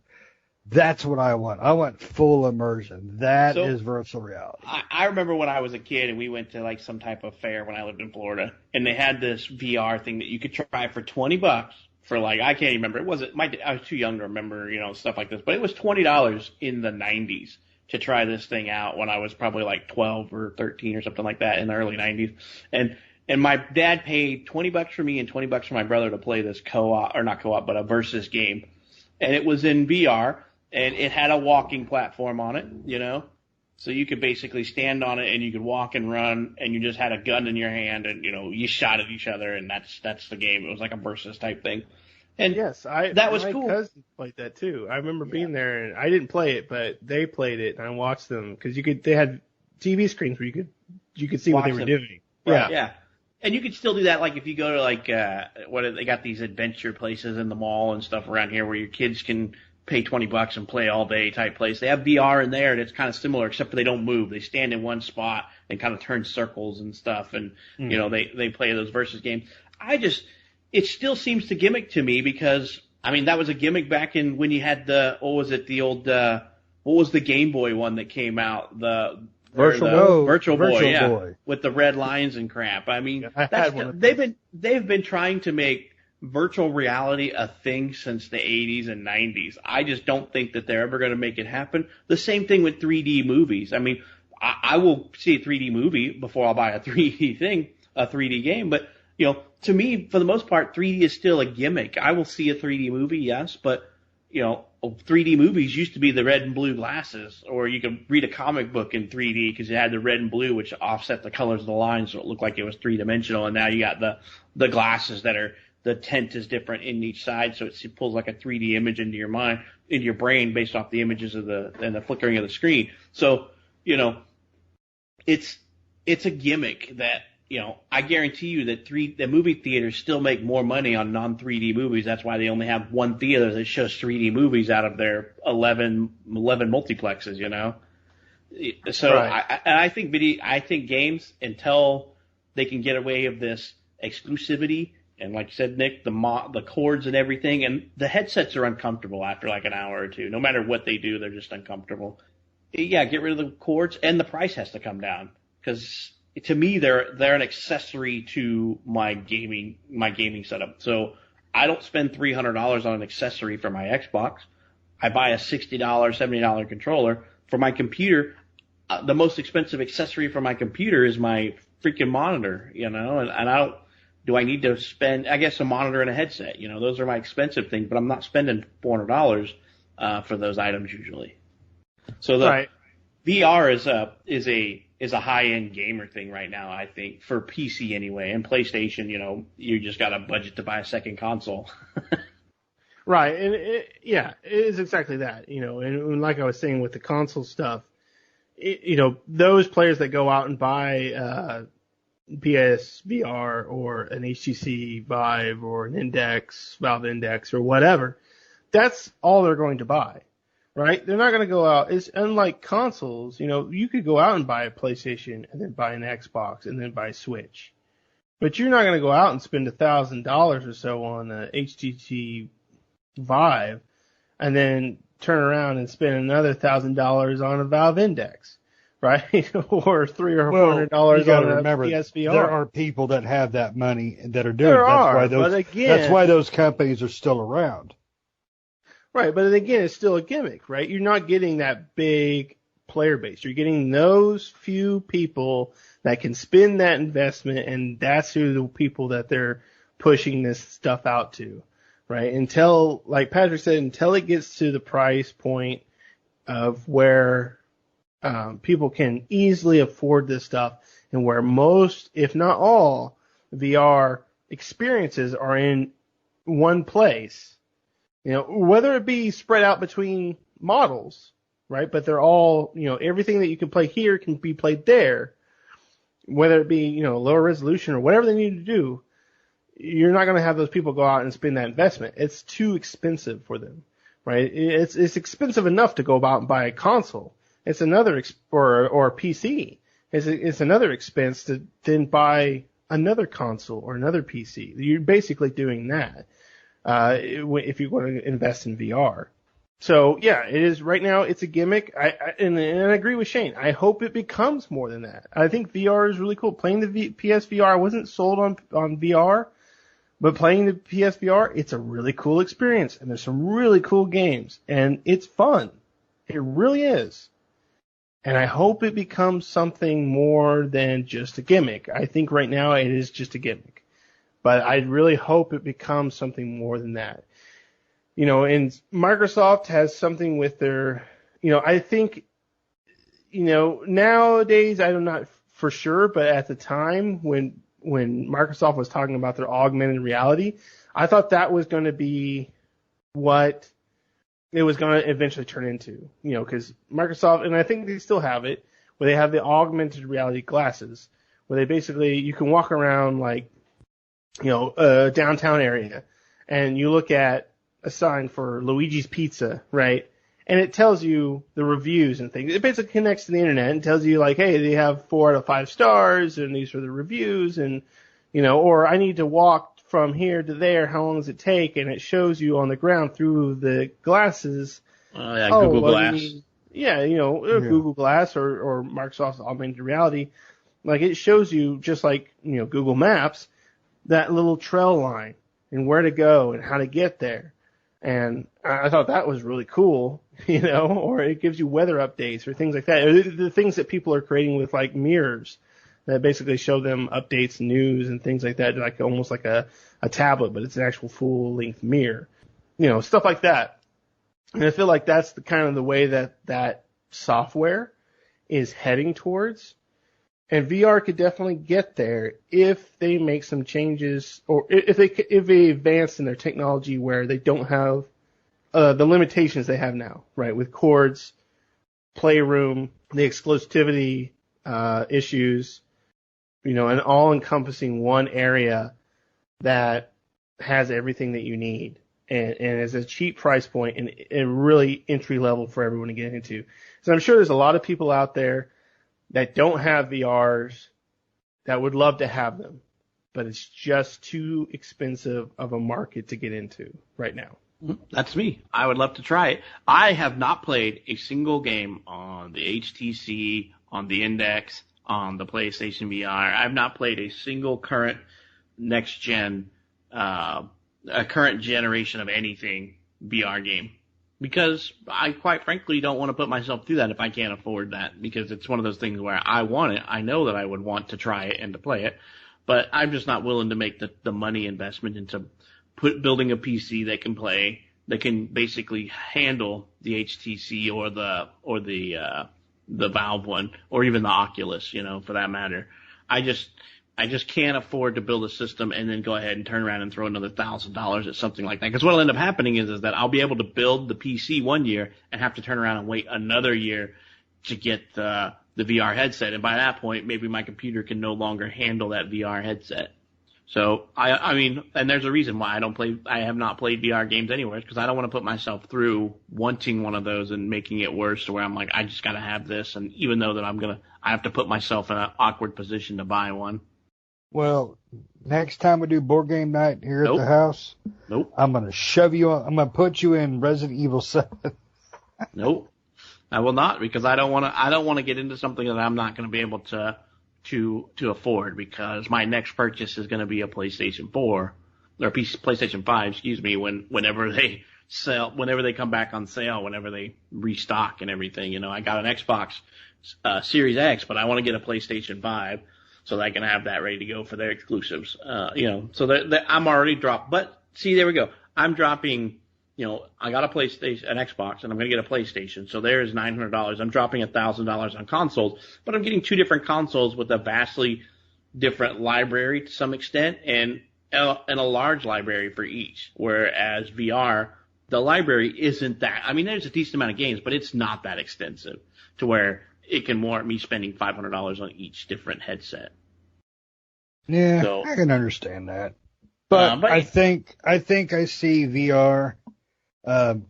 That's what I want. I want full immersion. That is virtual reality. I remember when I was a kid and we went to like some type of fair when I lived in Florida, and they had this VR thing that you could try for $20 for like, I can't even remember. I was too young to remember, stuff like this, but it was $20 in the 90s to try this thing out when I was probably like 12 or 13 or something like that in the early 90s. And my dad paid $20 for me and $20 for my brother to play this but a versus game. And it was in VR. And it had a walking platform on it, so you could basically stand on it and you could walk and run, and you just had a gun in your hand and, you shot at each other, and that's the game. It was like a versus type thing. And yes, that was cool. My cousins played that too. I remember being there, and I didn't play it, but they played it, and I watched them because they had TV screens where you could see what they were doing. Right. Yeah. And you could still do that, like if you go to like they got these adventure places in the mall and stuff around here where your kids can pay $20 and play all day type place. They have VR in there, and it's kind of similar, except for they don't move. They stand in one spot and kind of turn circles and stuff, and they play those versus games. It still seems to gimmick to me because that was a gimmick back in when you had what was the Game Boy one that came out? Virtual Boy, with the red lines and crap. They've been trying to make virtual reality a thing since the 80s and 90s. I just don't think that they're ever going to make it happen. The same thing with 3D movies. I will see a 3D movie before I'll buy a 3D game. But, to me, for the most part, 3D is still a gimmick. I will see a 3D movie, yes, but, 3D movies used to be the red and blue glasses, or you could read a comic book in 3D because it had the red and blue, which offset the colors of the lines so it looked like it was three-dimensional. And now you got the glasses that are, the tint is different in each side, so it pulls like a 3D image into your brain based off the images and the flickering of the screen. So, it's a gimmick that, I guarantee you that the movie theaters still make more money on non-3D movies. That's why they only have one theater that shows 3D movies out of their 11 multiplexes, So right. I think games, until they can get away with this exclusivity, and like you said, Nick, the cords and everything, and the headsets are uncomfortable after like an hour or two. No matter what they do, they're just uncomfortable. Yeah, get rid of the cords, and the price has to come down because to me, they're an accessory to my gaming setup. So I don't spend $300 on an accessory for my Xbox. I buy a $60, $70 controller for my computer. The most expensive accessory for my computer is my freaking monitor, and do I need to spend, I guess, a monitor and a headset? Those are my expensive things, but I'm not spending $400 for those items usually. So the VR is a high-end gamer thing right now, I think, for PC anyway. And PlayStation, you just got a budget to buy a second console. Right, and it is exactly that, and like I was saying with the console stuff, those players that go out and buy PSVR or an HTC Vive or an Valve Index or whatever, that's all they're going to buy, right? They're not going to go out. It's unlike consoles, you could go out and buy a PlayStation and then buy an Xbox and then buy a Switch, but you're not going to go out and spend $1,000 or so on a HTC Vive and then turn around and spend another $1,000 on a Valve Index, right? Or $300 or $400 on a PSVR. There are people that have that money that are doing it. That's why those companies are still around. Right, but again, it's still a gimmick, right? You're not getting that big player base. You're getting those few people that can spend that investment, and that's who the people that they're pushing this stuff out to. Right, until, like Patrick said, until it gets to the price point of where people can easily afford this stuff, and where most, if not all, VR experiences are in one place. Whether it be spread out between models, right? But they're all, everything that you can play here can be played there. Whether it be, lower resolution or whatever they need to do. You're not going to have those people go out and spend that investment. It's too expensive for them, right? It's expensive enough to go out and buy a console. It's another or a PC. It's another expense to then buy another console or another PC. You're basically doing that if you're going to invest in VR. So yeah, it is right now. It's a gimmick. And I agree with Shane. I hope it becomes more than that. I think VR is really cool. Playing the PSVR, I wasn't sold on VR. But playing the PSVR, it's a really cool experience, and there's some really cool games, and it's fun. It really is. And I hope it becomes something more than just a gimmick. I think right now it is just a gimmick. But I really hope it becomes something more than that. And Microsoft has something with their, I think, nowadays, I'm not for sure, but at the time when Microsoft was talking about their augmented reality, I thought that was going to be what it was going to eventually turn into, because Microsoft, and I think they still have it, where they have the augmented reality glasses, where they basically, you can walk around like, a downtown area, and you look at a sign for Luigi's Pizza, right? And it tells you the reviews and things. It basically connects to the internet and tells you like, hey, they have 4 out of 5 stars and these are the reviews and, or I need to walk from here to there. How long does it take? And it shows you on the ground through the glasses. Google Glass. Google Glass or Microsoft's augmented reality. Like it shows you just like, Google Maps, that little trail line and where to go and how to get there. And I thought that was really cool, or it gives you weather updates or things like that. The things that people are creating with like mirrors that basically show them updates, news, and things like that, like almost like a tablet, but it's an actual full-length mirror. Stuff like that. And I feel like that's the kind of the way that software is heading towards. And VR could definitely get there if they make some changes, or if they advance in their technology where they don't have the limitations they have now, right? With cords, playroom, the exclusivity issues, an all-encompassing one area that has everything that you need and is a cheap price point and really entry level for everyone to get into. So I'm sure there's a lot of people out there that don't have VRs that would love to have them, but it's just too expensive of a market to get into right now. That's me. I would love to try it. I have not played a single game on the HTC, on the Index, on the PlayStation VR. I've not played a single current next gen, a current generation of anything VR game, because I quite frankly don't want to put myself through that if I can't afford that, because it's one of those things where I want it. I know that I would want to try it and to play it, but I'm just not willing to make the money investment into building a PC that can play, that can basically handle the HTC or the Valve one, or even the Oculus, for that matter. I just can't afford to build a system and then go ahead and turn around and throw another $1,000 at something like that. Because what'll end up happening is that I'll be able to build the PC one year and have to turn around and wait another year to get the VR headset. And by that point, maybe my computer can no longer handle that VR headset. So I mean, and there's a reason why I have not played VR games anywhere, because I don't want to put myself through wanting one of those and making it worse to where I'm like, I just got to have this. And even though that I have to put myself in an awkward position to buy one. Well, next time we do board game night here at the house, I'm going to shove you on. I'm going to put you in Resident Evil 7. Nope, I will not, because I don't want to get into something that I'm not going to be able to afford, because my next purchase is going to be a PlayStation 4 or PlayStation 5, excuse me, whenever they come back on sale, whenever they restock and everything. I got an Xbox Series X, but I want to get a PlayStation 5 so that I can have that ready to go for their exclusives. So that I'm already dropped. But see, there we go. I'm dropping. I got an Xbox, and I'm going to get a PlayStation. So there's $900. I'm dropping $1,000 on consoles, but I'm getting two different consoles with a vastly different library to some extent, and a large library for each. Whereas VR, the library isn't that. I mean, there's a decent amount of games, but it's not that extensive to where it can warrant me spending $500 on each different headset. Yeah, so, I can understand that. But I think I see VR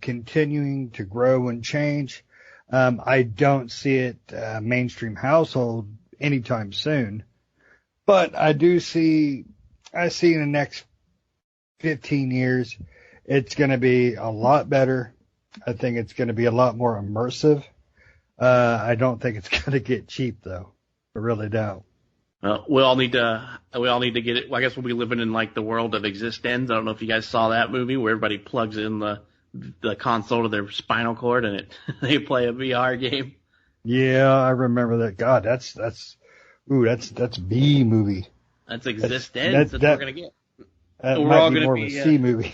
continuing to grow and change. I don't see it mainstream household anytime soon. But I see in the next 15 years, it's going to be a lot better. I think it's going to be a lot more immersive. I don't think it's going to get cheap, though. I really don't. Well, we all need to get it. Well, I guess we'll be living in like the world of existence. I don't know if you guys saw that movie where everybody plugs in the console to their spinal cord and they play a VR game. Yeah, I remember that. God, that's B movie. That's existence. That's what we're gonna get. That we're all gonna more be of a C movie.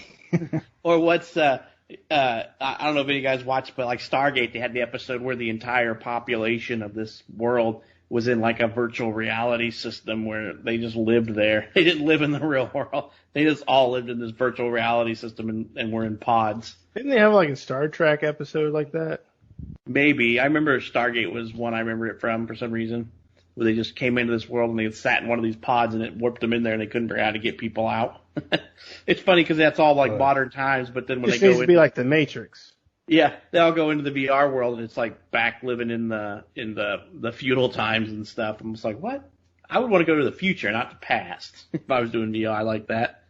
Or what's I don't know if any of you guys watched, but like Stargate, they had the episode where the entire population of this world was in like a virtual reality system where they just lived there. They didn't live in the real world. They just all lived in this virtual reality system and were in pods. Didn't they have like a Star Trek episode like that? Maybe. I remember Stargate was one I remember it from for some reason, where they just came into this world and they sat in one of these pods and it warped them in there and they couldn't figure out how to get people out. It's funny because that's all like modern times, but then when they go needs to be like the Matrix. Yeah, they all go into the VR world and it's like back living in the feudal times and stuff. I'm just like, what? I would want to go to the future, not the past. If I was doing VR like that.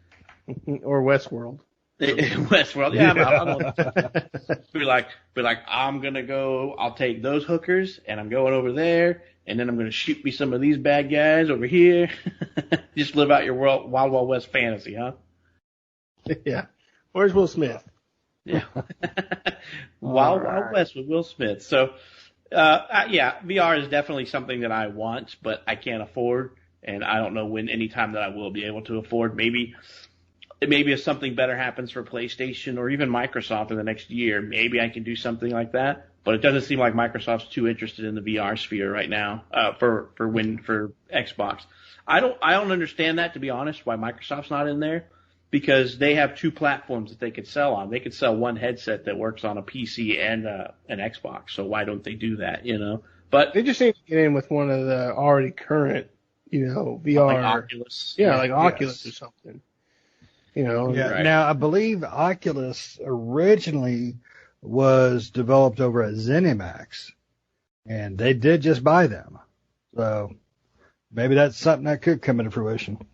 Or Westworld. Westworld, yeah. Be like, I'm gonna go. I'll take those hookers and I'm going over there, and then I'm gonna shoot me some of these bad guys over here. Just live out your Wild Wild West fantasy, huh? Yeah. Where's Will Smith? Yeah. Wild West with Will Smith. So, yeah, VR is definitely something that I want, but I can't afford, and I don't know when any time that I will be able to afford. Maybe if something better happens for PlayStation or even Microsoft in the next year, maybe I can do something like that. But it doesn't seem like Microsoft's too interested in the VR sphere right now, for Xbox. I don't understand that, to be honest, why Microsoft's not in there. Because they have two platforms that they could sell on. They could sell one headset that works on a PC and an Xbox. So why don't they do that, But they just need to get in with one of the already current, VR. Like Oculus. Yeah, like Oculus or something. Yeah. Right. Now, I believe Oculus originally was developed over at ZeniMax. And they did just buy them. So maybe that's something that could come into fruition.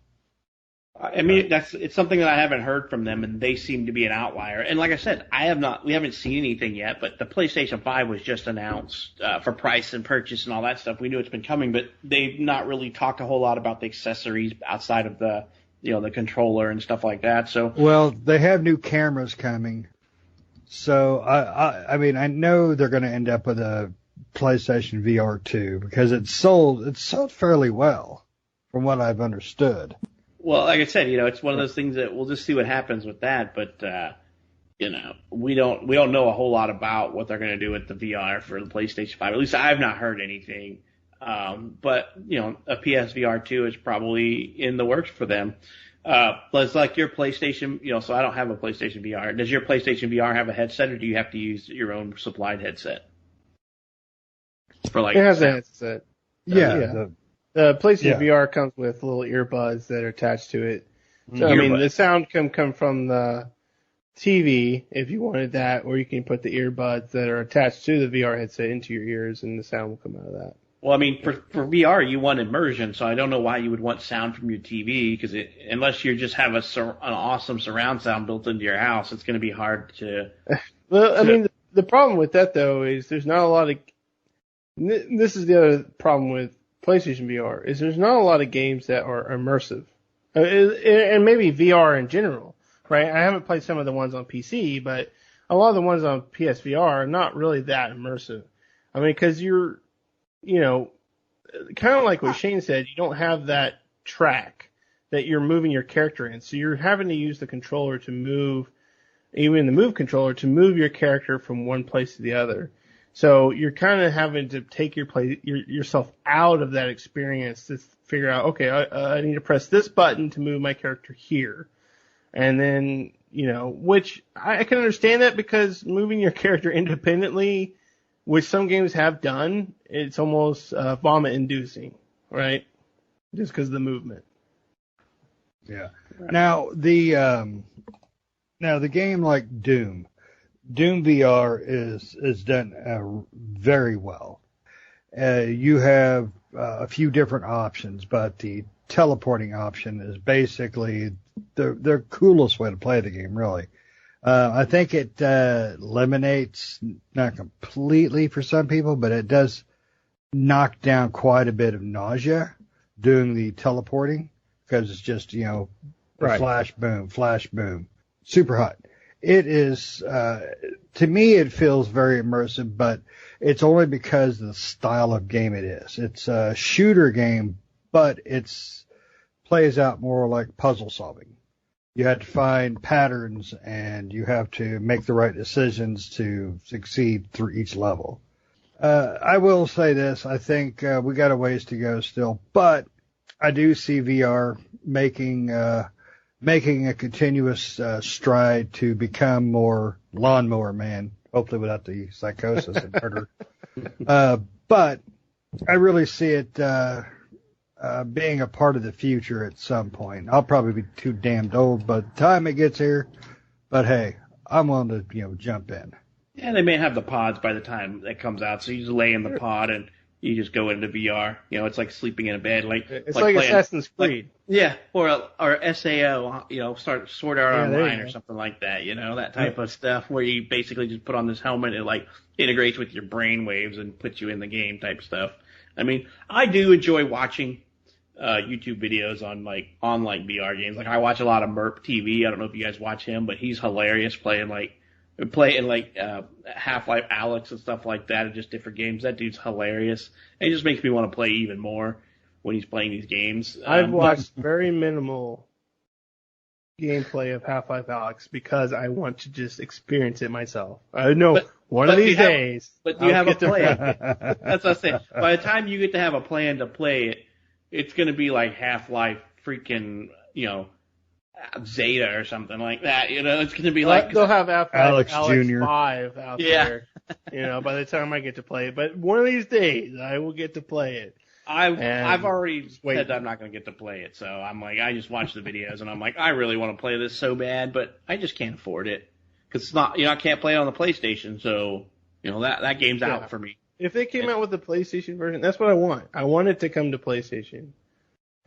I mean, it's something that I haven't heard from them, and they seem to be an outlier. And like I said, we haven't seen anything yet, but the PlayStation 5 was just announced for price and purchase and all that stuff. We knew it's been coming, but they've not really talked a whole lot about the accessories outside of the controller and stuff like that. So, well, they have new cameras coming, so I mean, I know they're going to end up with a PlayStation VR 2 because it's sold fairly well, from what I've understood. Well, like I said, it's one of those things that we'll just see what happens with that. But we don't know a whole lot about what they're going to do with the VR for the PlayStation 5. At least I've not heard anything. But a PSVR 2 is probably in the works for them. It's like your PlayStation. So I don't have a PlayStation VR. Does your PlayStation VR have a headset, or do you have to use your own supplied headset? It has a headset. Yeah. The PlayStation VR comes with little earbuds that are attached to it. So, I mean, the sound can come from the TV if you wanted that, or you can put the earbuds that are attached to the VR headset into your ears, and the sound will come out of that. Well, I mean, for VR, you want immersion, so I don't know why you would want sound from your TV, because unless you just have an awesome surround sound built into your house, it's going to be hard to... Well, I mean, the problem with that, though, is there's not a lot of... This is the other problem with PlayStation VR, is there's not a lot of games that are immersive. And maybe VR in general, right? I haven't played some of the ones on PC, but a lot of the ones on PSVR are not really that immersive. I mean, because you're, kind of like what Shane said, you don't have that track that you're moving your character in. So you're having to use the controller to move, even the move controller, to move your character from one place to the other. So you're kind of having to take yourself out of that experience to figure out, okay, I need to press this button to move my character here. And then, which I can understand that, because moving your character independently, which some games have done, it's almost vomit inducing, right? Just because of the movement. Yeah. Right. Now the game like Doom VR is done very well. You have a few different options, but the teleporting option is basically the coolest way to play the game, really. I think it eliminates, not completely for some people, but it does knock down quite a bit of nausea doing the teleporting, because it's just, right. Flash, boom. Superhot. It is, to me, it feels very immersive, but it's only because of the style of game it is. It's a shooter game, but it's plays out more like puzzle solving. You have to find patterns, and you have to make the right decisions to succeed through each level. I will say this. I think we got a ways to go still, but I do see VR making a continuous stride to become more Lawnmower Man, hopefully without the psychosis and murder. But I really see it being a part of the future at some point. I'll probably be too damned old by the time it gets here, but hey, I'm willing to jump in. Yeah, they may have the pods by the time that comes out, so you just lay in the pod and you just go into VR. It's like sleeping in a bed. It's like playing, Assassin's Creed. Or SAO, Sword Art Online or something like that, that type of stuff, where you basically just put on this helmet and like integrates with your brain waves and puts you in the game type stuff. I mean, I do enjoy watching YouTube videos on VR games. Like, I watch a lot of Merp TV. I don't know if you guys watch him, but he's hilarious playing Half-Life Alyx and stuff like that, and just different games. That dude's hilarious. And it just makes me want to play even more when he's playing these games. I've watched very minimal gameplay of Half-Life Alyx because I want to just experience it myself. I know one of these days. But do you have a plan? That's what I say. By the time you get to have a plan to play it, it's going to be like Half-Life freaking, Zeta or something like that. It's going to be like... They'll have Alex Jr. 5 out there, by the time I get to play it. But one of these days, I will get to play it. I've already said I'm not going to get to play it, so I'm like, I just watch the videos, and I'm like, I really want to play this so bad, but I just can't afford it. Because it's not, I can't play it on the PlayStation, so, that game's out for me. If they came out with the PlayStation version, that's what I want. I want it to come to PlayStation.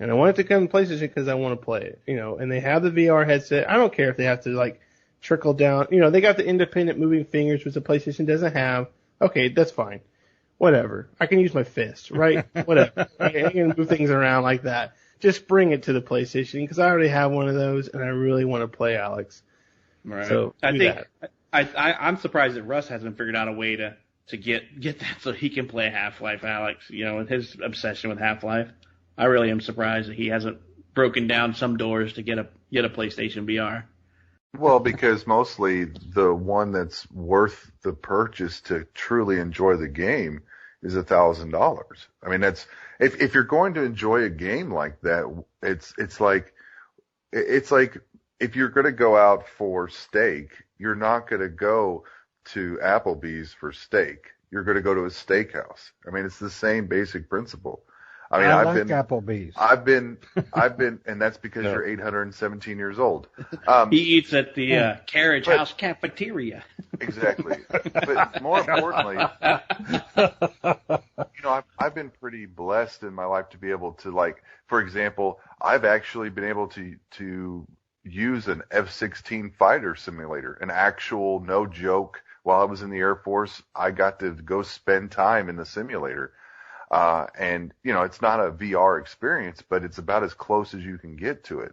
And I want it to come to PlayStation because I want to play it, and they have the VR headset. I don't care if they have to like trickle down, they got the independent moving fingers, which the PlayStation doesn't have. Okay, that's fine. Whatever. I can use my fist, right? Whatever. I can move things around like that. Just bring it to the PlayStation because I already have one of those and I really want to play Alex. Right. So I think I'm surprised that Russ hasn't figured out a way to get that so he can play Half-Life Alex, with his obsession with Half-Life. I really am surprised that he hasn't broken down some doors to get a PlayStation VR. Well, because mostly the one that's worth the purchase to truly enjoy the game is $1,000. I mean, that's if you're going to enjoy a game like that, it's like if you're going to go out for steak, you're not going to go to Applebee's for steak. You're going to go to a steakhouse. I mean, it's the same basic principle. I mean, I like Applebee's. I've been, and that's because you're 817 years old. He eats at the Carriage House cafeteria. Exactly. But more importantly, I've been pretty blessed in my life to be able to, like, for example, I've actually been able to use an F-16 fighter simulator, an actual, no joke. While I was in the Air Force, I got to go spend time in the simulator. And it's not a VR experience, but it's about as close as you can get to it.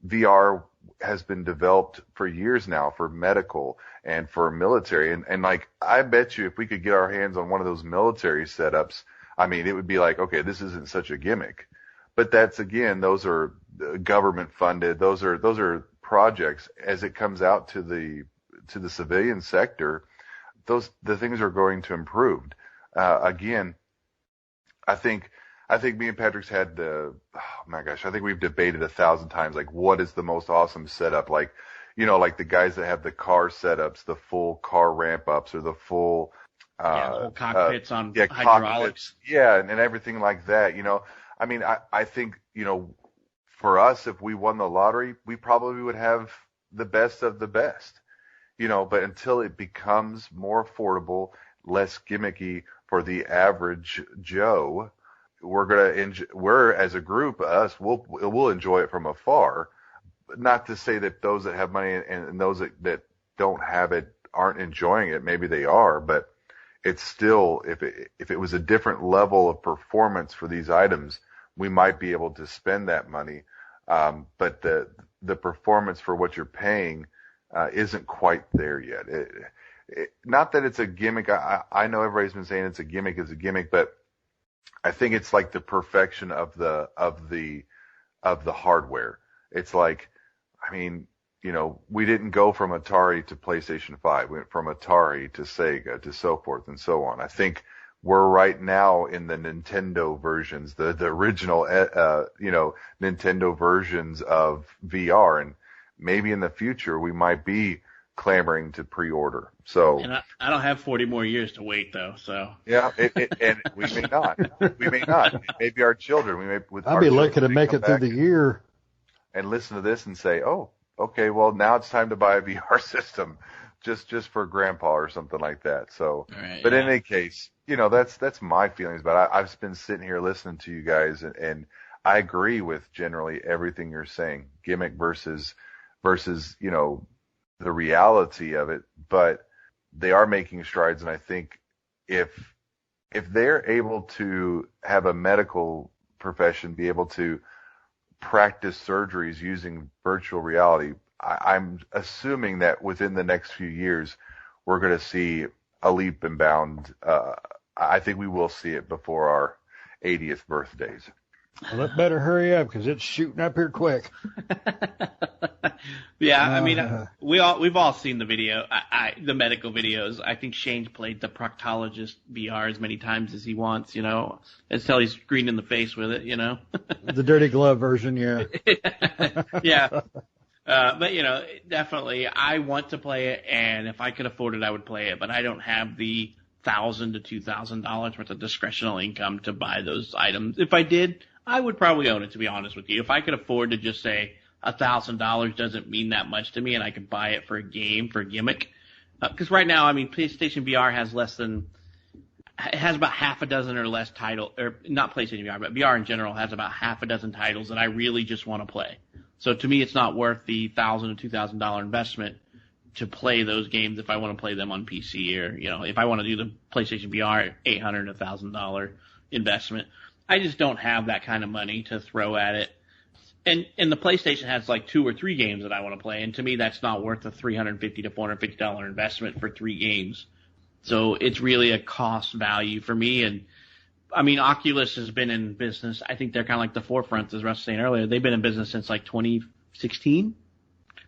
VR has been developed for years now for medical and for military. And like, I bet you if we could get our hands on one of those military setups, I mean, it would be like, okay, this isn't such a gimmick. But that's, again, those are government funded. Those are projects. As it comes out to the civilian sector, the things are going to improve. Again, I think me and Patrick's had oh my gosh, I think we've debated 1,000 times, like, what is the most awesome setup? Like, like the guys that have the car setups, the full car ramp ups, or the full, the whole cockpits on hydraulics. Cockpits, and everything like that. I mean, I think, for us, if we won the lottery, we probably would have the best of the best, but until it becomes more affordable, less gimmicky for the average Joe, we're as a group, we'll enjoy it from afar. Not to say that those that have money and those that don't have it aren't enjoying it. Maybe they are, but it's still, if it was a different level of performance for these items, we might be able to spend that money. But the performance for what you're paying isn't quite there yet. Not that it's a gimmick. I know everybody's been saying it's a gimmick, but I think it's like the perfection of the hardware. It's like, I mean, we didn't go from Atari to PlayStation 5. We went from Atari to Sega to so forth and so on. I think we're right now in the Nintendo versions, the original, Nintendo versions of VR, and maybe in the future we might be clamoring to pre-order. So, and I don't have 40 more years to wait, though. So yeah, and we may not. We may not. Maybe our children. I'd be lucky to make it through the year and listen to this and say, "Oh, okay. Well, now it's time to buy a VR system, just for Grandpa or something like that." So, right, but in any case, that's my feelings. But I've been sitting here listening to you guys, and I agree with generally everything you're saying. Gimmick versus the reality of it, but they are making strides, and I think if they're able to have a medical profession be able to practice surgeries using virtual reality, I'm assuming that within the next few years we're going to see a leap and bound. I think we will see it before our 80th birthdays. Well, it better hurry up because it's shooting up here quick. Yeah, I mean, we've all seen the video, the medical videos. I think Shane's played the proctologist VR as many times as he wants, until he's green in the face with it, The dirty glove version, yeah. Yeah. But, definitely I want to play it, and if I could afford it, I would play it, but I don't have the $1,000 to $2,000 worth of discretional income to buy those items. If I did, I would probably own it, to be honest with you. If I could afford to just say $1,000 doesn't mean that much to me, and I could buy it for a game, for a gimmick. Because right now, I mean, PlayStation VR has less than, it has about half a dozen or less or not PlayStation VR, but VR in general has about half a dozen titles that I really just want to play. So to me, it's not worth the $1,000 to $2,000 investment to play those games if I want to play them on PC, or if I want to do the PlayStation VR $800 to $1,000 investment. I just don't have that kind of money to throw at it. And the PlayStation has like 2 or 3 games that I want to play, and to me that's not worth a $350 to $450 investment for 3 games. So it's really a cost value for me. And I mean, Oculus has been in business. I think they're kind of like the forefront, as Russ was saying earlier. They've been in business since like 2016,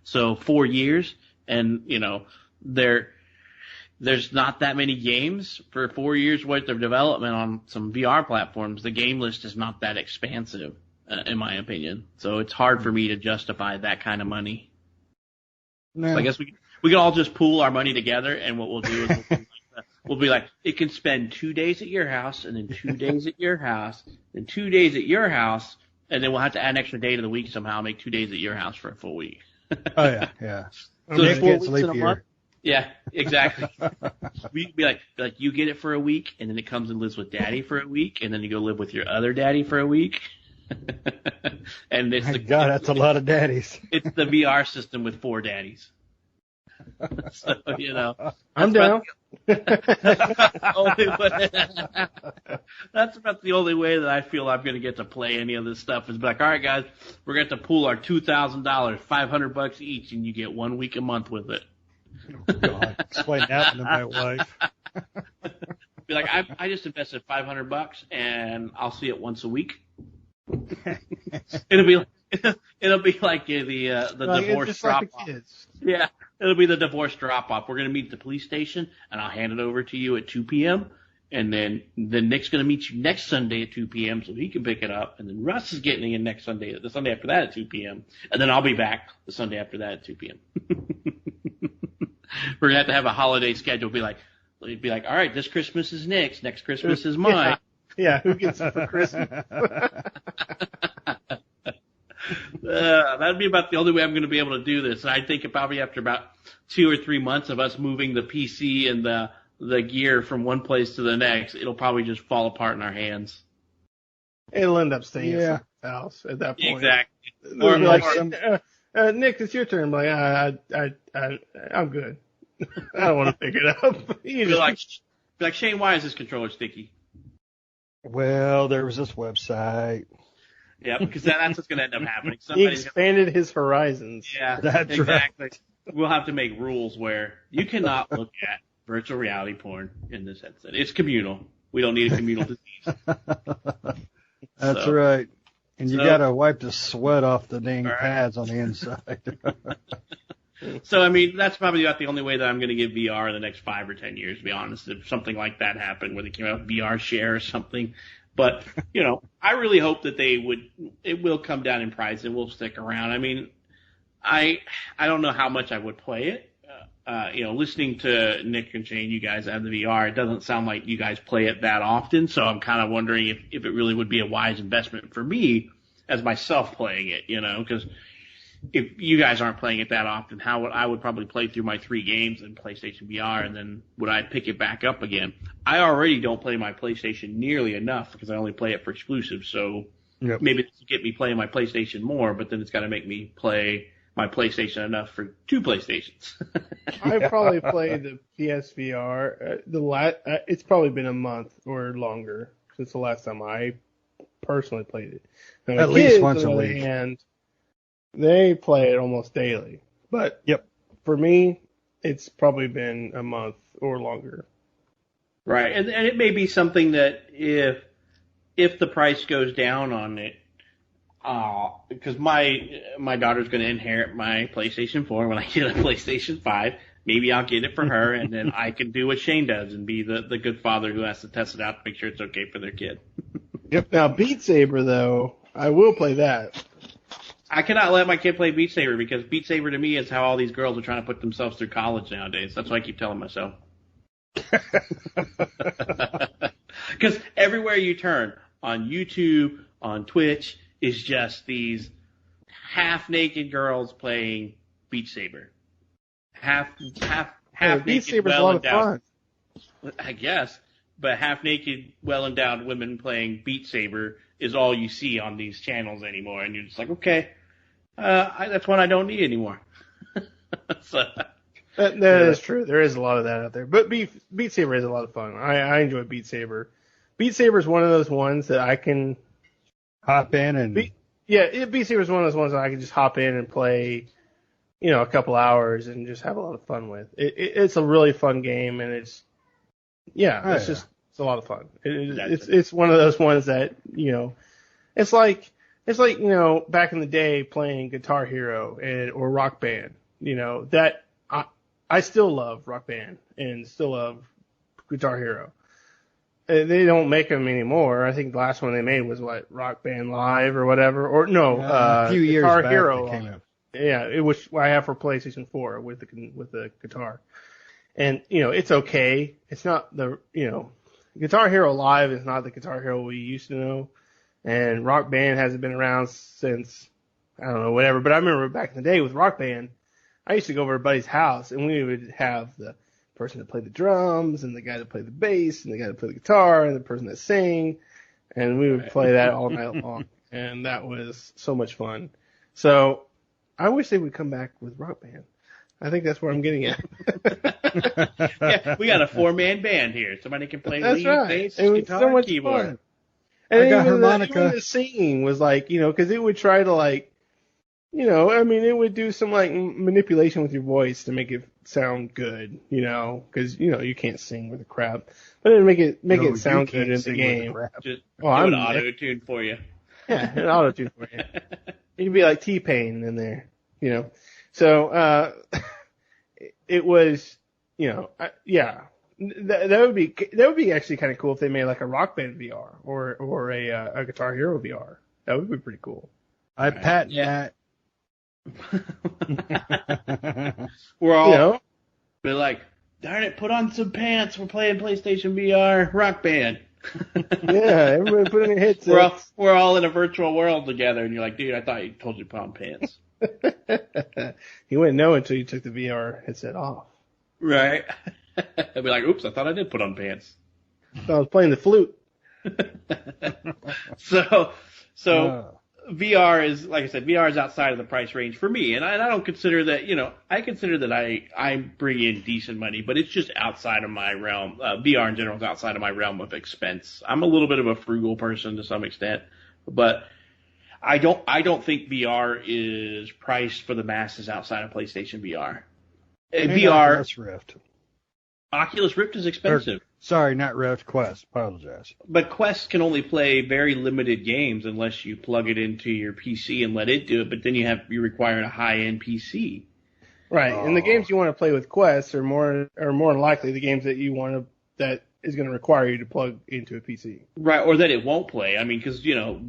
so 4 years. And there's not that many games for 4 years worth of development on some VR platforms. The game list is not that expansive, in my opinion. So it's hard for me to justify that kind of money. No. So I guess we can all just pool our money together, and what we'll do is we'll be like, it can spend 2 days at your house, and then 2 days at your house, and 2 days at your house, and then we'll have to add an extra day to the week somehow, make 2 days at your house for a full week. Oh yeah. So it's 4 weeks in a month. Yeah, exactly. We'd be like, you get it for a week, and then it comes and lives with daddy for a week, and then you go live with your other daddy for a week. And it's that's a lot of daddies. It's the VR system with 4 daddies. So, I'm down. That's about the only way that I feel I'm going to get to play any of this stuff is be like, all right, guys, we're going to pool our $2,000, $500 each, and you get 1 week a month with it. Oh, God. Explain that to my wife. Be like, I just invested $500 and I'll see it once a week. It'll be like the divorce drop off. Yeah, it'll be the divorce drop off. We're gonna meet at the police station, and I'll hand it over to you at 2 p.m. And then Nick's gonna meet you next Sunday at 2 p.m. so he can pick it up. And then Russ is getting in next Sunday, the Sunday after that at 2 p.m. And then I'll be back the Sunday after that at 2 p.m. We're gonna have to have a holiday schedule. Be like, all right, this Christmas is Nick's, next Christmas is mine. Yeah, who gets it for Christmas? That'd be about the only way I'm going to be able to do this. And I think probably after about 2 or 3 months of us moving the PC and the gear from one place to the next, it'll probably just fall apart in our hands. It'll end up staying at the house at that point. Exactly. Or like, Nick, it's your turn. I'm like, I'm good. I don't want to pick it up. Be like, Shane, why is this controller sticky? Well, there was this website. Yeah, because that's what's going to end up happening. He expanded his horizons. Yeah, that's exactly. Right. We'll have to make rules where you cannot look at virtual reality porn in this headset. It's communal. We don't need a communal disease. That's right. And you got to wipe the sweat off the dang pads on the inside. So, I mean, that's probably about the only way that I'm going to get VR in the next 5 or 10 years, to be honest, if something like that happened, where they came out with VR share or something. But, I really hope that it will come down in price and will stick around. I mean, I don't know how much I would play it. Listening to Nick and Shane, you guys have the VR, it doesn't sound like you guys play it that often. So I'm kind of wondering if it really would be a wise investment for me as myself playing it, because if you guys aren't playing it that often, I would probably play through my 3 games in PlayStation VR, and then would I pick it back up again? I already don't play my PlayStation nearly enough because I only play it for exclusives. So maybe this will get me playing my PlayStation more, but then it's got to make me play my PlayStation enough for 2 PlayStations. I probably played the PSVR. It's probably been a month or longer since the last time I personally played it. At least once a week. And they play it almost daily. But for me, it's probably been a month or longer. Right, and it may be something that if the price goes down on it, because my daughter's going to inherit my PlayStation 4 when I get a PlayStation 5. Maybe I'll get it for her, and then I can do what Shane does and be the good father who has to test it out to make sure it's okay for their kid. Now, Beat Saber, though, I will play that. I cannot let my kid play Beat Saber because Beat Saber to me is how all these girls are trying to put themselves through college nowadays. That's what I keep telling myself. Because everywhere you turn, on YouTube, on Twitch, is just these half-naked girls playing Beat Saber. Half Beat naked, Saber's a lot of fun. I guess. but half-naked, well-endowed women playing Beat Saber is all you see on these channels anymore, and you're just like, okay, that's one I don't need anymore. So, that is true. There is a lot of that out there, but Beat Saber is a lot of fun. I enjoy Beat Saber. Beat Saber is one of those ones that I can hop in and Beat Saber is one of those ones that I can just hop in and play, a couple hours and just have a lot of fun with. It's a really fun game, and it's a lot of fun. It's one of those ones that it's like back in the day playing Guitar Hero or Rock Band. That I still love Rock Band and still love Guitar Hero. They don't make them anymore. I think the last one they made was Rock Band Live or whatever, or no, a few years Guitar back Hero. Came out. Yeah, which I have for PlayStation 4 with the guitar, and it's okay. It's not Guitar Hero Live is not the Guitar Hero we used to know, and Rock Band hasn't been around since I don't know whatever. But I remember back in the day with Rock Band, I used to go over to a buddy's house and we would have the person that played the drums and the guy that played the bass and the guy that played the guitar and the person that sang, and we would play that all night long, and that was so much fun. So I wish they would come back with Rock Band. I think that's where I'm getting at. Yeah, we got a 4-man band here. Somebody can play lead, bass, guitar, so much keyboard. fun. And I got even harmonica. Even the singing was because it would try to it would do some manipulation with your voice to make it sound good, because you can't sing with a crap, but then make it sound good in the game. Just I'm an auto-tune for you. Yeah, an auto-tune for you. You can be like T-Pain in there, So it was, that would be actually kind of cool if they made like a Rock Band VR or a Guitar Hero VR. That would be pretty cool. I patent that. We're all be like, darn it, put on some pants. We're playing PlayStation VR Rock Band. Yeah, everybody put in their headsets. We're all in a virtual world together, and you're like, dude, I thought you told you to put on pants. You wouldn't know until you took the VR headset off. Right. I'd be like, oops, I thought I did put on pants. So I was playing the flute. So VR is, like I said, VR is outside of the price range for me, and I don't consider that, I consider that I bring in decent money, but it's just outside of my realm. VR in general is outside of my realm of expense. I'm a little bit of a frugal person to some extent, but I don't think VR is priced for the masses outside of PlayStation VR. VR, Oculus Rift. Oculus Rift is expensive. Sorry, not Rift, Quest. Apologize. But Quest can only play very limited games unless you plug it into your PC and let it do it. But then you require a high-end PC. Right, and the games you want to play with Quest are more likely the games that is going to require you to plug into a PC. Right, or that it won't play. I mean, because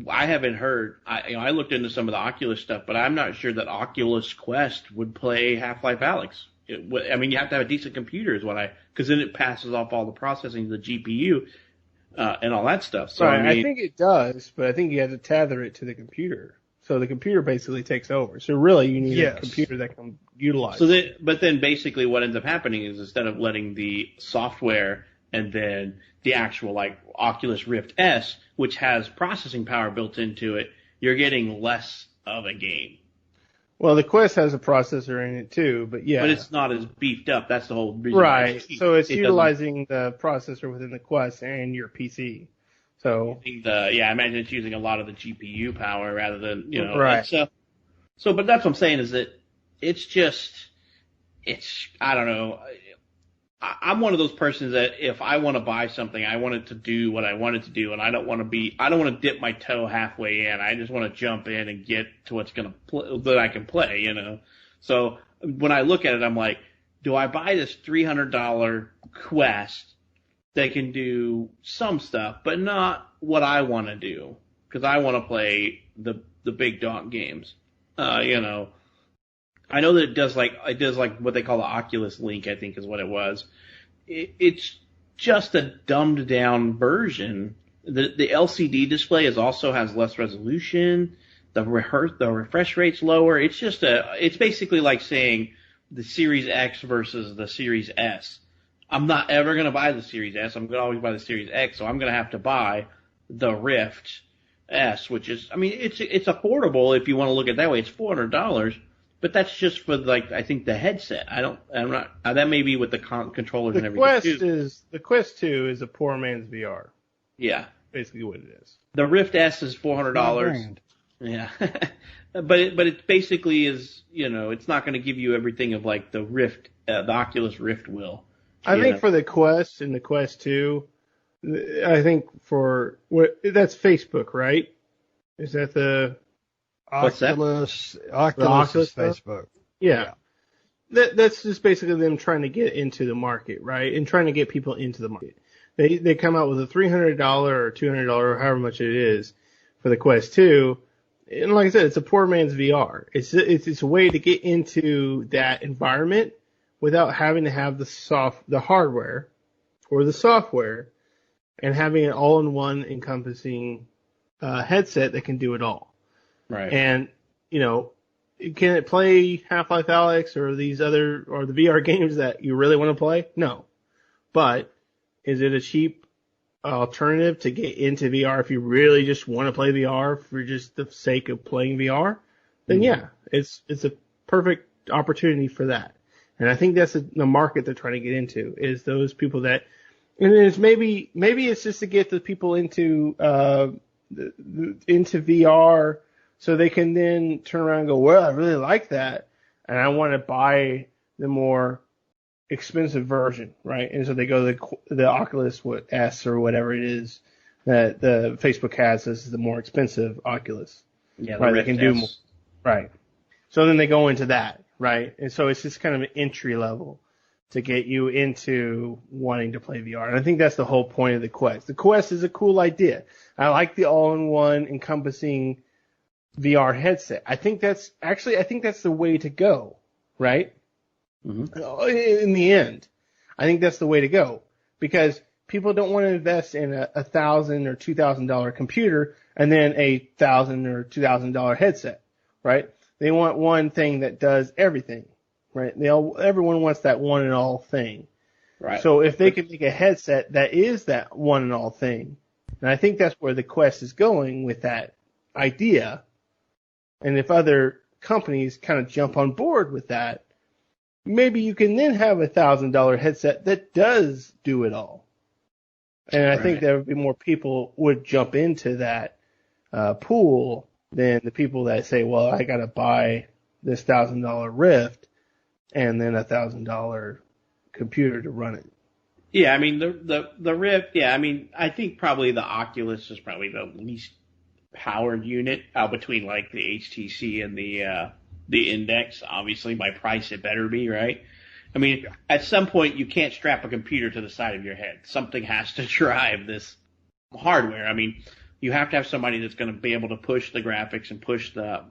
I haven't heard. I looked into some of the Oculus stuff, but I'm not sure that Oculus Quest would play Half-Life Alyx. I mean, you have to have a decent computer, because then it passes off all the processing to the GPU and all that stuff. So right, I think it does, but I think you have to tether it to the computer. So the computer basically takes over. So really, you need a computer that can utilize. But then basically, what ends up happening is instead of letting the software and then the actual Oculus Rift S, which has processing power built into it, you're getting less of a game. Well, the Quest has a processor in it too, but yeah. But it's not as beefed up. That's the whole reason. Right. So it's utilizing the processor within the Quest and your PC. So I imagine it's using a lot of the GPU power rather than Right. So, but that's what I'm saying is that I don't know. I'm one of those persons that if I want to buy something, I want it to do what I want it to do, and I don't want to dip my toe halfway in. I just want to jump in and get to what's that I can play, So when I look at it, I'm like, do I buy this $300 Quest that can do some stuff, but not what I want to do? Because I want to play the big dog games, I know that it does what they call the Oculus Link, I think is what it was. It's just a dumbed down version. The LCD display also has less resolution. The refresh rate's lower. It's basically like saying the Series X versus the Series S. I'm not ever going to buy the Series S. I'm going to always buy the Series X, so I'm going to have to buy the Rift S, which is, I mean, it's affordable if you want to look at it that way. It's $400, but that's just for, like, I think the headset. I'm not, that may be with the controllers and everything. The Quest 2 is a poor man's VR. Yeah. Basically what it is. The Rift S is $400. Yeah. but it basically is, you know, it's not going to give you everything of, like, the Rift, the Oculus Rift will. I think for the Quest and the Quest 2, I think that's Facebook, right? Is that the Oculus? Oculus is Facebook. Yeah. That's just basically them trying to get into the market, right? And trying to get people into the market. They come out with a $300 or $200 or however much it is for the Quest 2. And like I said, it's a poor man's VR. It's a way to get into that environment without having to have the hardware or the software, and having an all-in-one encompassing headset that can do it all. Right. And, you know, can it play Half-Life Alyx or the VR games that you really want to play? No. But is it a cheap alternative to get into VR if you really just want to play VR for just the sake of playing VR? Then yeah, it's a perfect opportunity for that. And I think that's the market they're trying to get into, is those people that, and it's maybe it's just to get the people into VR so they can then turn around and go, well, I really like that, and I want to buy the more expensive version, right? And so they go to the Oculus S or whatever it is that the Facebook has. This is the more expensive Oculus. Yeah, right? They can do more. Right. So then they go into that, right? And so it's just kind of an entry level to get you into wanting to play VR. And I think that's the whole point of the Quest. The Quest is a cool idea. I like the all-in-one encompassing VR headset. I think that's the way to go, right? Mm-hmm. In the end, I think that's the way to go, because people don't want to invest in a $1,000 or $2,000 computer and then a $1,000 or $2,000 headset, right? They want one thing that does everything, right? Everyone wants that one and all thing. Right. So if they can make a headset that is that one and all thing, and I think that's where the Quest is going with that idea, and if other companies kind of jump on board with that, maybe you can then have a $1,000 headset that does do it all. And I think there would be more people would jump into that pool than the people that say, well, I got to buy this $1,000 Rift and then a $1,000 computer to run it. Yeah, I mean, the Rift, yeah, I mean, I think probably the Oculus is probably the least powered unit between, like, the HTC and the Index. Obviously, by price, it better be, right? I mean, at some point, you can't strap a computer to the side of your head. Something has to drive this hardware. I mean, you have to have somebody that's going to be able to push the graphics and push the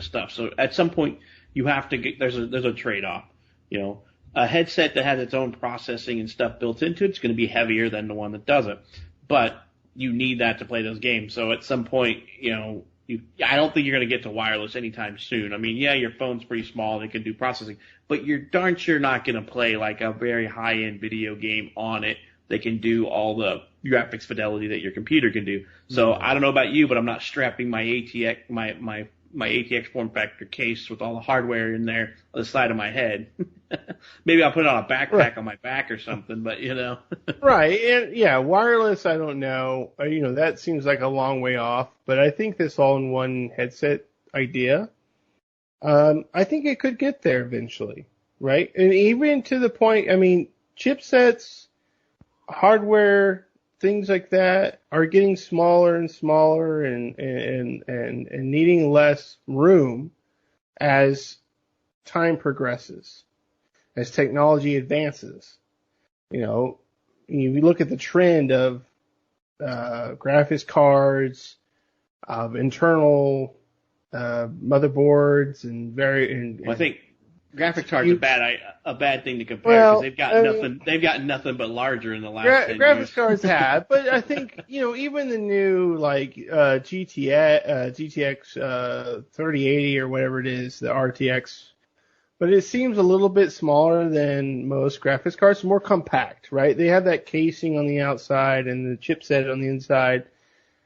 stuff. So at some point, you have to get, there's a trade-off. You know, a headset that has its own processing and stuff built into it's going to be heavier than the one that doesn't. But you need that to play those games. So at some point, you know, I don't think you're going to get to wireless anytime soon. I mean, yeah, your phone's pretty small and it can do processing, but you're darn sure not going to play like a very high-end video game on it that can do all the graphics fidelity that your computer can do. So I don't know about you, but I'm not strapping my ATX, my ATX form factor case with all the hardware in there on the side of my head. Maybe I'll put it on a backpack on my back or something, but you know. Right. And yeah, wireless, I don't know. You know, that seems like a long way off, but I think this all-in-one headset idea, I think it could get there eventually, right? And even to the point, I mean, chipsets, hardware, things like that are getting smaller and smaller and needing less room as time progresses, as technology advances. You know, you look at the trend of graphics cards, of internal motherboards, and I think graphics cards are a bad thing to compare because they've got nothing but larger in the last 10 graphics years. cards have, but I think, you know, even the new like GTX 3080 or whatever it is, the RTX but it seems a little bit smaller than most graphics cards, more compact, right? They have that casing on the outside and the chipset on the inside,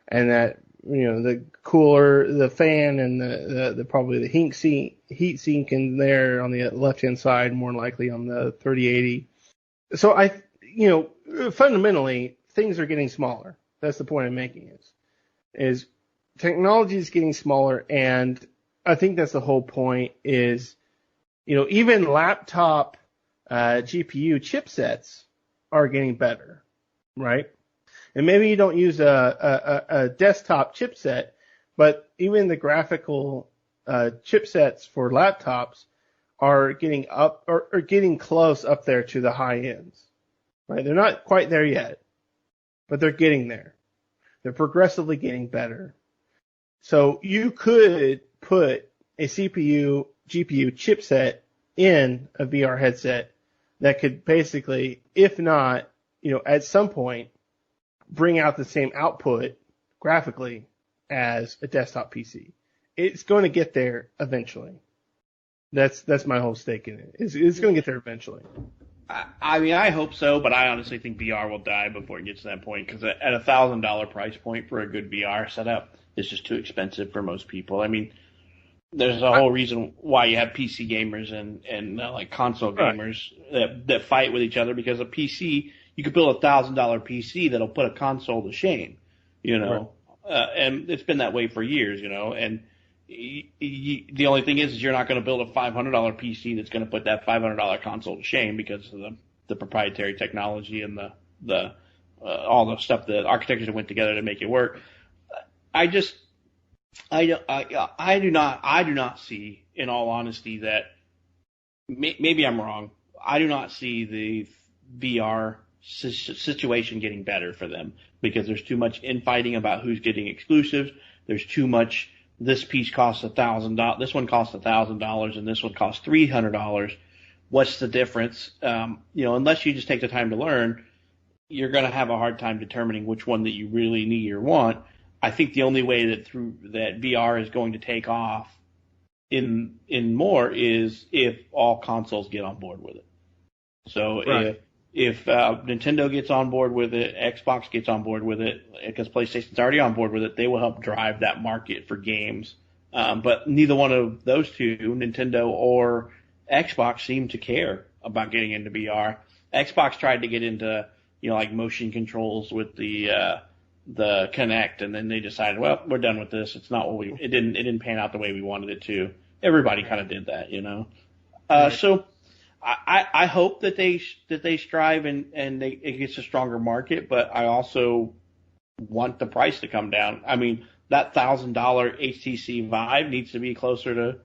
and that, the cooler, the fan, and the probably the heat sink in there on the left-hand side, more likely on the 3080. So fundamentally, things are getting smaller. That's the point I'm making is technology is getting smaller, and I think that's the whole point is, even laptop GPU chipsets are getting better, right? And maybe you don't use a desktop chipset, but even the graphical chipsets for laptops are getting up or getting close up there to the high ends, right? They're not quite there yet, but they're getting there. They're progressively getting better. So you could put a CPU, GPU chipset in a VR headset that could basically, if not, at some point, bring out the same output graphically as a desktop PC. It's going to get there eventually. That's my whole stake in it. It's going to get there eventually. I mean, I hope so, but I honestly think VR will die before it gets to that point, because at $1,000 price point for a good VR setup, it's just too expensive for most people. I mean, there's a whole reason why you have PC gamers and like console gamers that fight with each other, because a PC, you could build $1,000 PC that'll put a console to shame, and it's been that way for years, and the only thing is you're not going to build a $500 PC that's going to put that $500 console to shame because of the proprietary technology and the all the stuff, the architecture that went together to make it work. I do not see, in all honesty, that maybe I'm wrong. I do not see the VR situation getting better for them, because there's too much infighting about who's getting exclusives. There's too much. This piece costs $1,000. This one costs $1,000, and this one costs $300. What's the difference? Unless you just take the time to learn, you're going to have a hard time determining which one that you really need or want. I think the only way that VR is going to take off in more is if all consoles get on board with it. So if Nintendo gets on board with it, Xbox gets on board with it, because PlayStation's already on board with it, they will help drive that market for games. But neither one of those two, Nintendo or Xbox, seem to care about getting into VR. Xbox tried to get into, like motion controls with the Kinect, and then they decided, well, we're done with this. It's not what it didn't pan out the way we wanted it to. Everybody kind of did that, So I hope that they strive and it gets a stronger market, but I also want the price to come down. I mean, that $1,000 HTC Vive needs to be closer to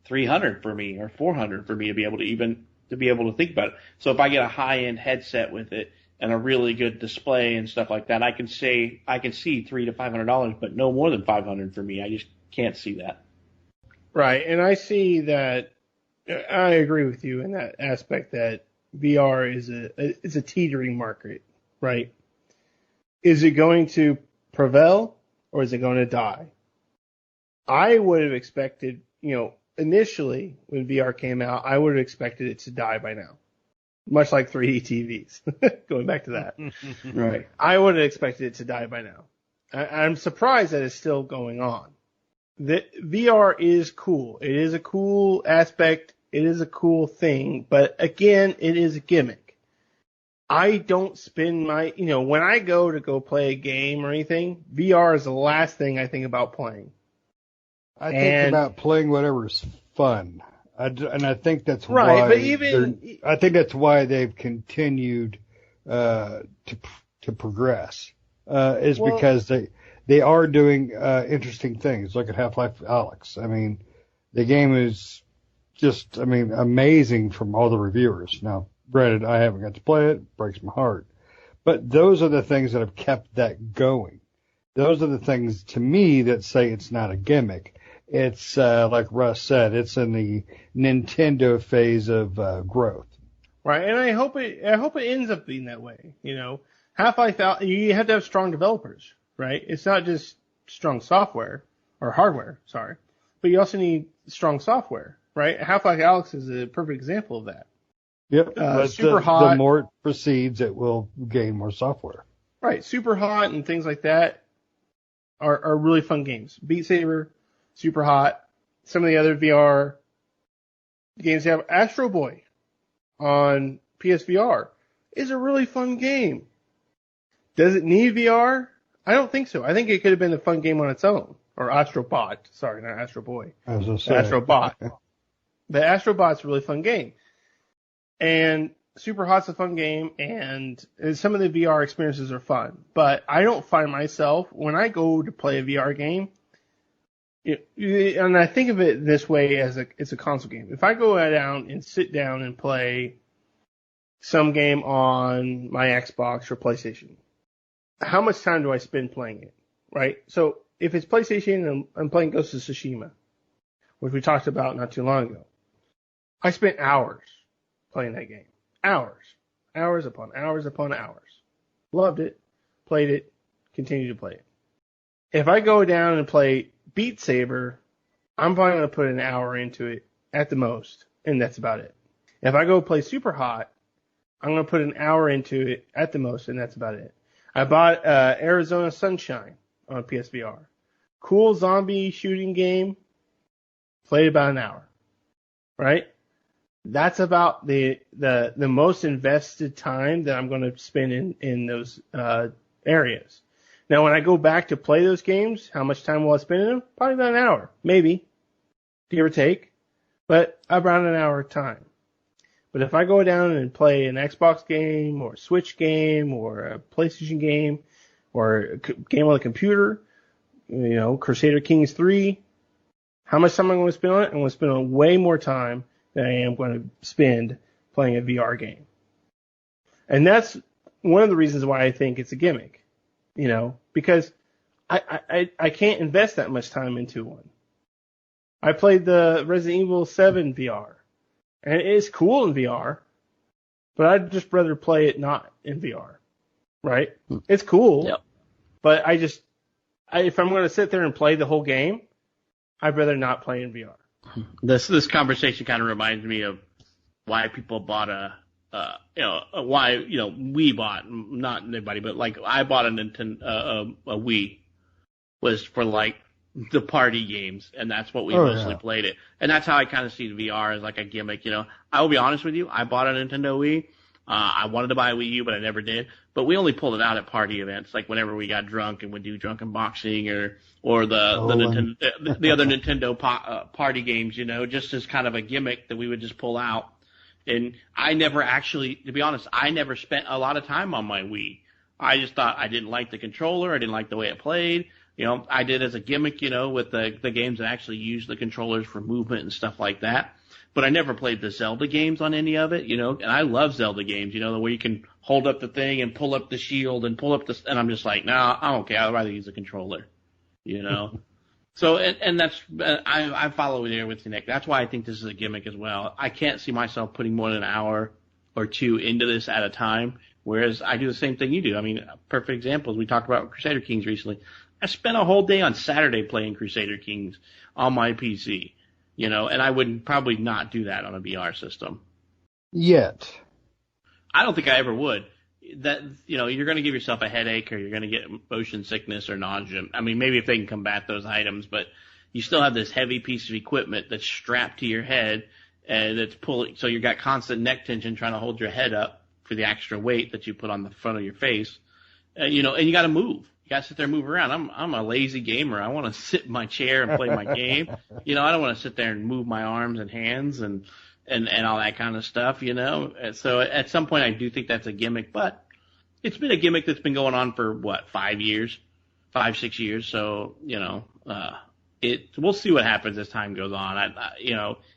$300 for me, or $400 for me to be able to think about it. So if I get a high-end headset with it and a really good display and stuff like that, I can see $300 to $500, but no more than $500 for me. I just can't see that. Right, and I see that. I agree with you in that aspect that VR is a teetering market, right? Is it going to prevail or is it going to die? I would have expected, initially when VR came out, I would have expected it to die by now. Much like 3D TVs. Going back to that. Right. I would have expected it to die by now. I'm surprised that it's still going on. The VR is cool. It is a cool aspect. It is a cool thing, but again, it is a gimmick. I don't spend when I go play a game or anything, VR is the last thing I think about playing. I think about playing whatever's fun. I think that's right, why. But even I think that's why they've continued to progress. Because they are doing interesting things. Look at Half-Life Alyx. I mean, the game is just, amazing from all the reviewers. Now, granted, I haven't got to play it. It breaks my heart. But those are the things that have kept that going. Those are the things, to me, that say it's not a gimmick. It's, like Russ said, it's in the Nintendo phase of growth. Right, and I hope it ends up being that way. Half-Life Alyx, you have to have strong developers, right? It's not just strong software, or hardware, sorry. But you also need strong software, right? Half-Life Alyx is a perfect example of that. Yep. But Superhot, the more it proceeds, it will gain more software. right? Superhot and things like that are really fun games. Beat Saber, Superhot, some of the other VR games have. Astro Boy on PSVR is a really fun game. Does it need VR? I don't think so. I think it could have been a fun game on its own. Or Astrobot. Sorry, not Astro Boy. I was going to say. Astrobot. The Astrobot's a really fun game. And Superhot's a fun game, and some of the VR experiences are fun. But I don't find myself, when I go to play a VR game, and I think of it this way as it's a console game. If I go down and sit down and play some game on my Xbox or PlayStation, how much time do I spend playing it, right? So if it's PlayStation and I'm playing Ghost of Tsushima, which we talked about not too long ago, I spent hours playing that game. Hours. Hours upon hours upon hours. Loved it. Played it. Continued to play it. If I go down and play Beat Saber, I'm probably going to put an hour into it at the most, and that's about it. If I go play Superhot, I'm going to put an hour into it at the most, and that's about it. I bought Arizona Sunshine on PSVR. Cool zombie shooting game. Played about an hour. Right? That's about the most invested time that I'm going to spend in those areas. Now, when I go back to play those games, how much time will I spend in them? Probably about an hour. Maybe. Give or take. But around an hour of time. But if I go down and play an Xbox game or a Switch game or a PlayStation game or a game on the computer, Crusader Kings 3, how much time am I going to spend on it? I'm going to spend on way more time than I am going to spend playing a VR game. And that's one of the reasons why I think it's a gimmick, because I can't invest that much time into one. I played the Resident Evil 7 VR. And it's cool in VR, but I'd just rather play it not in VR, right? It's cool, yep. But if I'm going to sit there and play the whole game, I'd rather not play in VR. This conversation kind of reminds me of why people bought we bought, not anybody, but like I bought a Nintendo, a Wii, was for like the party games, and that's what we mostly played it. And that's how I kind of see the VR as like a gimmick, I will be honest with you, I bought a Nintendo Wii. I wanted to buy a Wii U, but I never did. But we only pulled it out at party events, like whenever we got drunk and would do drunk unboxing or the other Nintendo party games, just as kind of a gimmick that we would just pull out. And I never actually, to be honest, I never spent a lot of time on my Wii. I just thought I didn't like the controller, I didn't like the way it played. I did as a gimmick, with the games that actually use the controllers for movement and stuff like that. But I never played the Zelda games on any of it, and I love Zelda games, where you can hold up the thing and pull up the shield and pull up and I'm just like, no, I don't care. I'd rather use a controller, So, and that's, I follow there with you, Nick. That's why I think this is a gimmick as well. I can't see myself putting more than an hour or two into this at a time, whereas I do the same thing you do. I mean, perfect example is we talked about Crusader Kings recently. I spent a whole day on Saturday playing Crusader Kings on my PC, and I would probably not do that on a VR system. Yet. I don't think I ever would. That, you're going to give yourself a headache or you're going to get motion sickness or nausea. I mean, maybe if they can combat those items, but you still have this heavy piece of equipment that's strapped to your head and it's pulling, so you've got constant neck tension trying to hold your head up for the extra weight that you put on the front of your face. And you got to move. You got to sit there and move around. I'm a lazy gamer. I want to sit in my chair and play my game. I don't want to sit there and move my arms and hands and all that kind of stuff, And so at some point I do think that's a gimmick, but it's been a gimmick that's been going on for 5 years, 6 years. So, we'll see what happens as time goes on.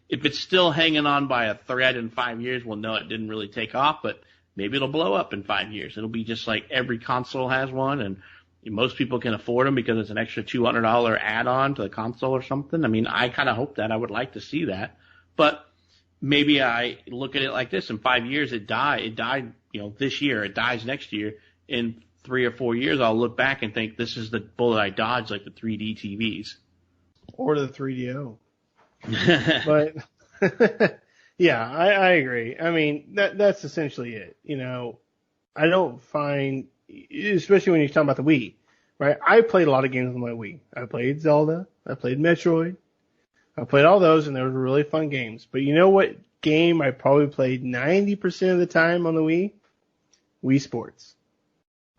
If it's still hanging on by a thread in 5 years, we'll know it didn't really take off, but maybe it'll blow up in 5 years. It'll be just like every console has one and most people can afford them because it's an extra $200 add-on to the console or something. I mean, I kind of hope that. I would like to see that. But maybe I look at it like this. In 5 years, it died. It died, this year. It dies next year. In 3 or 4 years, I'll look back and think this is the bullet I dodged, like the 3D TVs. Or the 3DO. But Yeah, I agree. I mean, that's essentially it. I don't find, especially when you're talking about the Wii, right? I played a lot of games on my Wii. I played Zelda. I played Metroid. I played all those, and they were really fun games. But you know what game I probably played 90% of the time on the Wii? Wii Sports.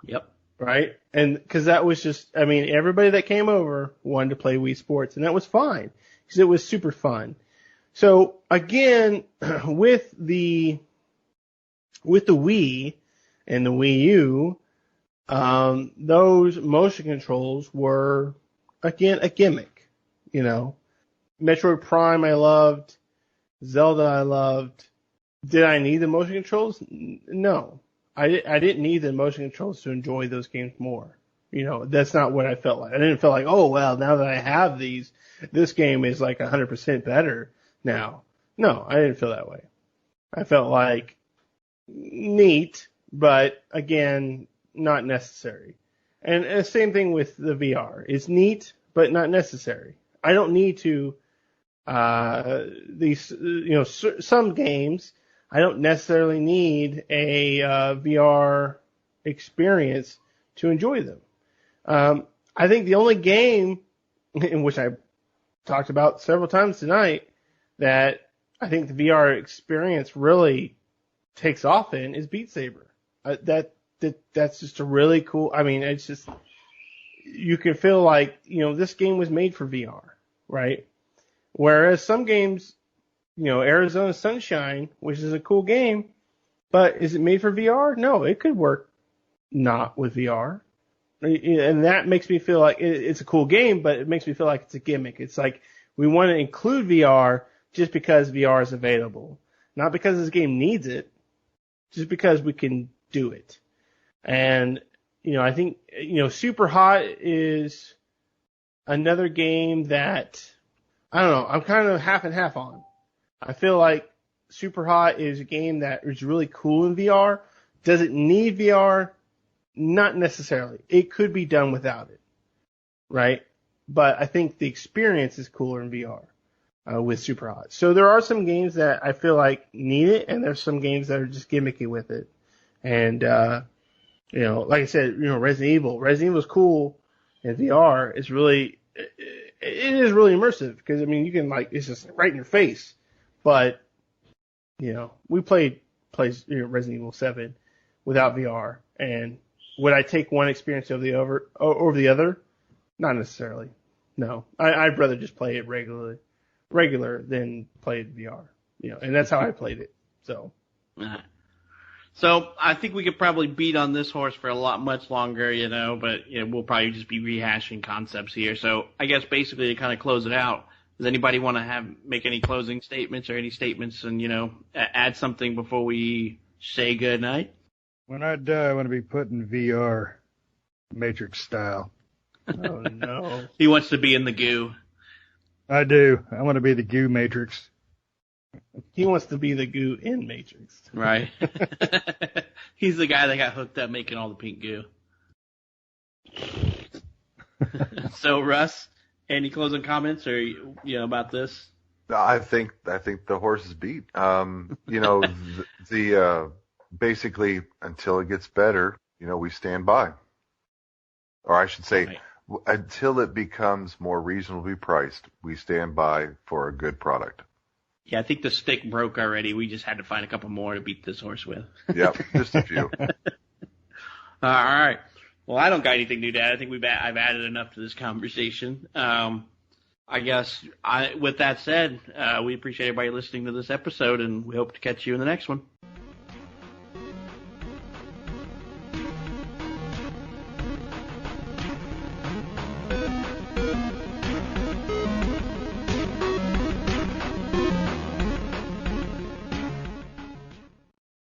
Yep. Right? And because that was just, I mean, everybody that came over wanted to play Wii Sports, and that was fine because it was super fun. So again, with the Wii and the Wii U, those motion controls were again a gimmick. Metroid Prime I loved, Zelda I loved. Did I need the motion controls? No. I didn't need the motion controls to enjoy those games more. That's not what I felt like. I didn't feel like, oh, well, now that I have these, this game is like 100% better now. No, I didn't feel that way. I felt like neat, but again, not necessary. And the same thing with the VR. It's neat, but not necessary. I don't need to, some games, I don't necessarily need a VR experience to enjoy them. I think the only game in which I talked about several times tonight that I think the VR experience really takes off in is Beat Saber. That's just a really cool. I mean, it's just you can feel like this game was made for VR, right? Whereas some games, Arizona Sunshine, which is a cool game, but is it made for VR? No, it could work not with VR. And that makes me feel like it's a cool game, but it makes me feel like it's a gimmick. It's like we want to include VR just because VR is available. Not because this game needs it, just because we can do it. And, I think, Superhot is another game that, I don't know, I'm kind of half and half on. I feel like Superhot is a game that is really cool in VR. Does it need VR? Not necessarily. It could be done without it, right? But I think the experience is cooler in VR with Superhot. So there are some games that I feel like need it, and there's some games that are just gimmicky with it. And, like I said, Resident Evil. Resident Evil is cool in VR. It is really immersive because, I mean, you can, it's just right in your face. But, we played Resident Evil 7 without VR, and would I take one experience over the other? Not necessarily. No, I'd rather just play it regular than play it VR. And that's how I played it. So. So I think we could probably beat on this horse for much longer, but we'll probably just be rehashing concepts here. So I guess basically to kind of close it out, does anybody want to make any closing statements or any statements and add something before we say good night? When I die, I want to be put in VR, Matrix style. Oh, no. He wants to be in the goo. I do. I want to be the goo Matrix. He wants to be the goo in Matrix. Right. He's the guy that got hooked up making all the pink goo. So, Russ, any closing comments or about this? I think the horse is beat. Basically, until it gets better, we stand by. Or I should say, right. Until it becomes more reasonably priced, we stand by for a good product. Yeah, I think the stick broke already. We just had to find a couple more to beat this horse with. Yep, just a few. All right. Well, I don't got anything new to add. I think I've added enough to this conversation. I guess with that said, we appreciate everybody listening to this episode, and we hope to catch you in the next one.